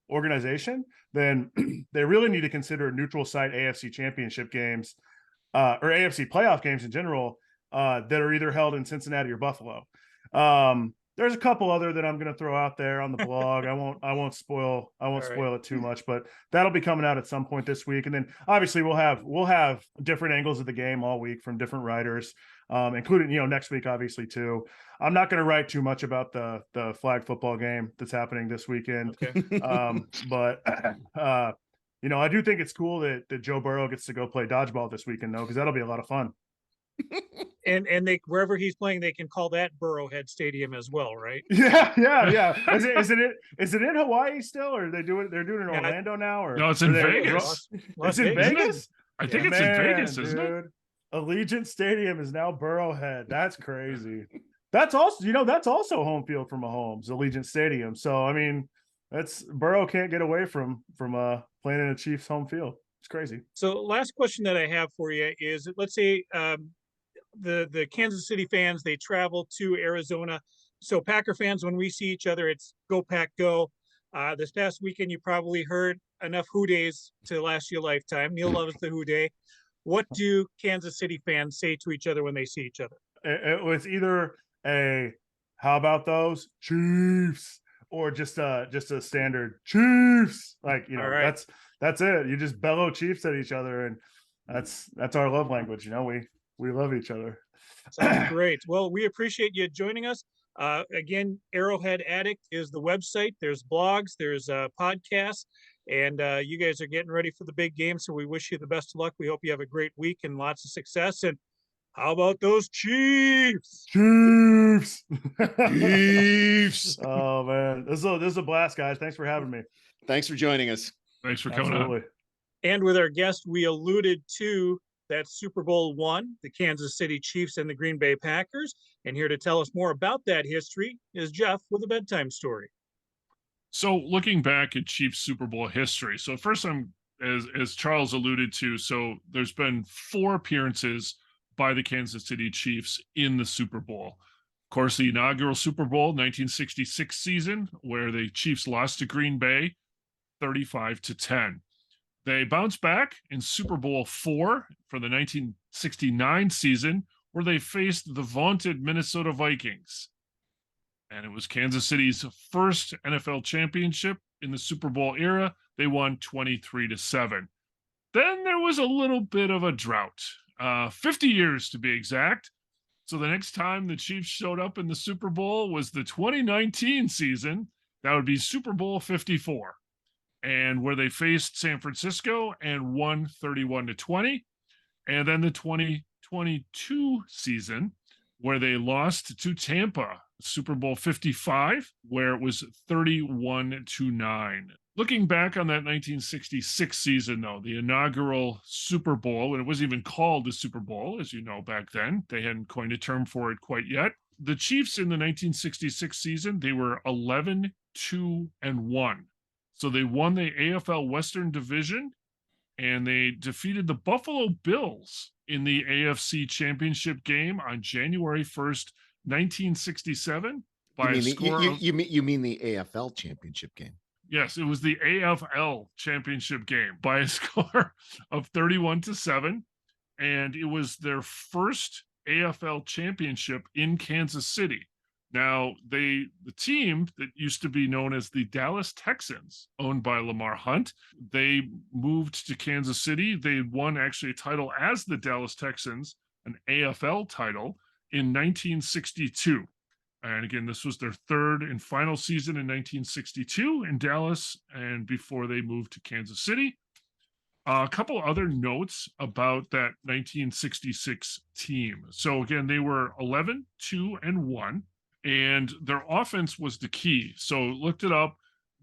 organization, then they really need to consider neutral site AFC Championship games or AFC playoff games in general that are either held in Cincinnati or Buffalo. There's a couple other that I'm going to throw out there on the blog. I won't spoil it too much, but that'll be coming out at some point this week. And then obviously we'll have different angles of the game all week from different writers, including, next week, obviously too. I'm not going to write too much about the flag football game that's happening this weekend. Okay. But I do think it's cool that Joe Burrow gets to go play dodgeball this weekend though, because that'll be a lot of fun. And they, wherever he's playing, they can call that Arrowhead Stadium as well, right? Yeah. Is it in Hawaii still, or they're doing it in Orlando now? Or no, it's in Vegas. It's in Vegas. I think it's in Vegas, isn't it? Allegiant Stadium is now Arrowhead. That's crazy. That's also home field for Mahomes, Allegiant Stadium. So I mean, Burrow can't get away from playing in a Chiefs home field. It's crazy. So last question that I have for you is, let's say the Kansas City fans, they travel to Arizona. So Packer fans, when we see each other, it's go Pack go. This past weekend, you probably heard enough Who Days to last you a lifetime. Neil loves the Who Day. What do Kansas City fans say to each other when they see each other? It was either how about those Chiefs, or just a standard Chiefs. Like, right. That's it. You just bellow Chiefs at each other, and that's our love language. We love each other. Sounds great. Well, we appreciate you joining us. Again, Arrowhead Addict is the website. There's blogs, there's podcasts, and you guys are getting ready for the big game. So we wish you the best of luck. We hope you have a great week and lots of success. And how about those Chiefs? Chiefs. Oh man, this is a blast, guys. Thanks for having me. Thanks for joining us. Thanks for coming on. And with our guest, we alluded to that Super Bowl one, the Kansas City Chiefs and the Green Bay Packers. And here to tell us more about that history is Jeff with a bedtime story. So looking back at Chiefs Super Bowl history. So first, as Charles alluded to, so there's been 4 appearances by the Kansas City Chiefs in the Super Bowl. Of course, the inaugural Super Bowl 1966 season, where the Chiefs lost to Green Bay 35-10. They bounced back in Super Bowl IV for the 1969 season, where they faced the vaunted Minnesota Vikings. And it was Kansas City's first NFL championship in the Super Bowl era. They won 23-7. Then there was a little bit of a drought, 50 years to be exact. So the next time the Chiefs showed up in the Super Bowl was the 2019 season. That would be Super Bowl 54. And where they faced San Francisco and won 31-20. And then the 2022 season, where they lost to Tampa, Super Bowl 55, where it was 31-9. Looking back on that 1966 season, though, the inaugural Super Bowl, and it wasn't even called the Super Bowl, as you know, back then. They hadn't coined a term for it quite yet. The Chiefs in the 1966 season, they were 11-2-1. So they won the AFL Western Division, and they defeated the Buffalo Bills in the AFC Championship game on January 1st, 1967. by a score of, you mean the AFL Championship game? yes, it was the AFL Championship game by a score of 31-7, and it was their first AFL Championship in Kansas City. Now, the team that used to be known as the Dallas Texans, owned by Lamar Hunt, they moved to Kansas City. They won actually a title as the Dallas Texans, an AFL title, in 1962. And again, this was their third and final season in 1962 in Dallas, and before they moved to Kansas City. A couple other notes about that 1966 team. So again, they were 11-2-1. And their offense was the key. So looked it up.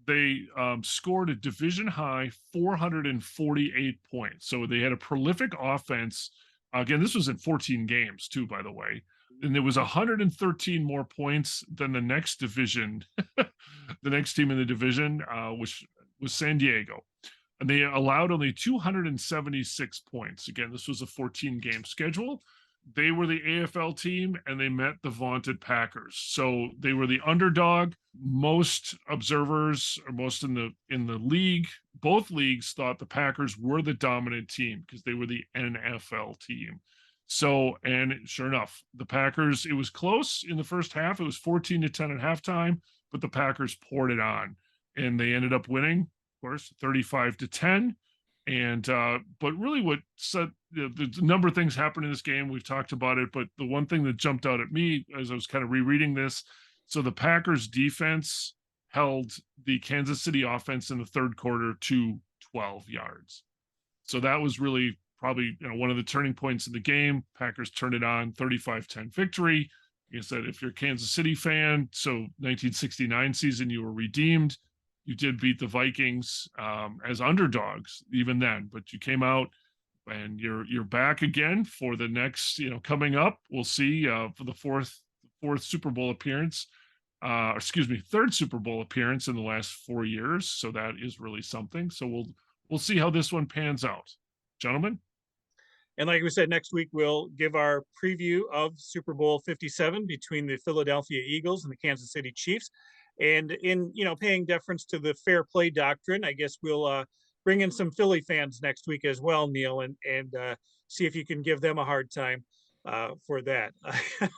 They scored a division high 448 points. So they had a prolific offense. Again, this was in 14 games too, by the way. And there was 113 more points than the next division, the next team in the division, which was San Diego. And they allowed only 276 points. Again, this was a 14-game schedule. They were the AFL team, and they met the vaunted Packers. So they were the underdog. Most observers, or most in the league, both leagues thought the Packers were the dominant team because they were the NFL team. So, and sure enough, the Packers, it was close in the first half. It was 14-10 at halftime, but the Packers poured it on, and they ended up winning, of course, 35-10. And but really what said, the number of things happened in this game, we've talked about it, but the one thing that jumped out at me as I was kind of rereading this, so the Packers defense held the Kansas City offense in the third quarter to 12 yards. So that was really probably, one of the turning points in the game. Packers turned it on, 35-10 victory. Like I said, if you're a Kansas City fan, so 1969 season, you were redeemed. You did beat the Vikings as underdogs even then, but you came out and you're back again for the next, coming up. We'll see for the fourth Super Bowl appearance, third Super Bowl appearance in the last 4 years. So that is really something. So we'll see how this one pans out, gentlemen. And like we said, next week we'll give our preview of Super Bowl 57 between the Philadelphia Eagles and the Kansas City Chiefs. And in, paying deference to the fair play doctrine, I guess we'll bring in some Philly fans next week as well, Neil, and see if you can give them a hard time for that.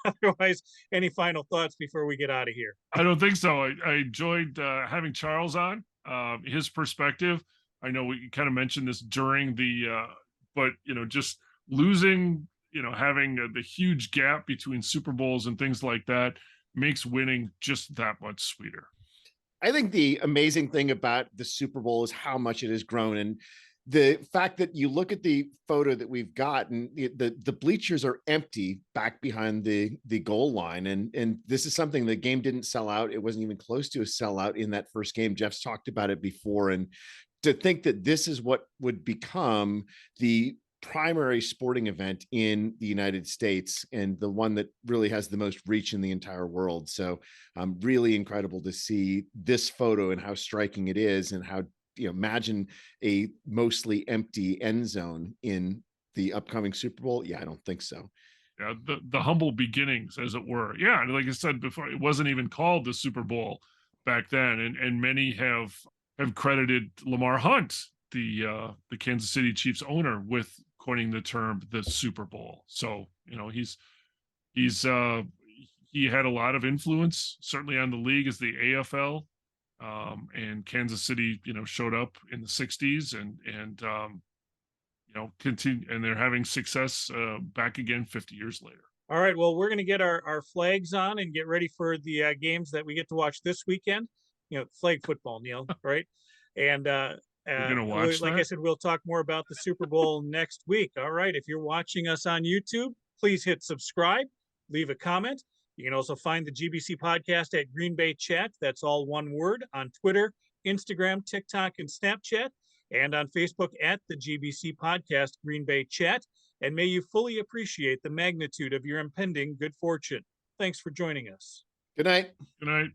Otherwise, any final thoughts before we get out of here? I don't think so. I enjoyed having Charles on, his perspective. I know we kind of mentioned this during the, but, just losing, having the huge gap between Super Bowls and things like that makes winning just that much sweeter. I think the amazing thing about the Super Bowl is how much it has grown. And the fact that you look at the photo that we've gotten, the bleachers are empty back behind the goal line. And this is something the game didn't sell out. It wasn't even close to a sellout in that first game. Jeff's talked about it before. And to think that this is what would become the primary sporting event in the United States and the one that really has the most reach in the entire world. So really incredible to see this photo and how striking it is, and how, imagine a mostly empty end zone in the upcoming Super Bowl. Yeah, I don't think so. Yeah, the humble beginnings, as it were. Yeah, and like I said before, it wasn't even called the Super Bowl back then, and many have credited Lamar Hunt, the Kansas City Chiefs owner, with coining the term the Super Bowl. So, he had a lot of influence, certainly on the league as the AFL, and Kansas City, showed up in the 60s and continue, and they're having success back again 50 years later. All right. Well, we're going to get our flags on and get ready for the games that we get to watch this weekend. Flag football, Neil, right? And we're going to watch like that? I said, we'll talk more about the Super Bowl next week. All right. If you're watching us on YouTube, please hit subscribe, leave a comment. You can also find the GBC podcast at Green Bay Chat. That's all one word, on Twitter, Instagram, TikTok, and Snapchat, and on Facebook at the GBC podcast, Green Bay Chat. And may you fully appreciate the magnitude of your impending good fortune. Thanks for joining us. Good night. Good night.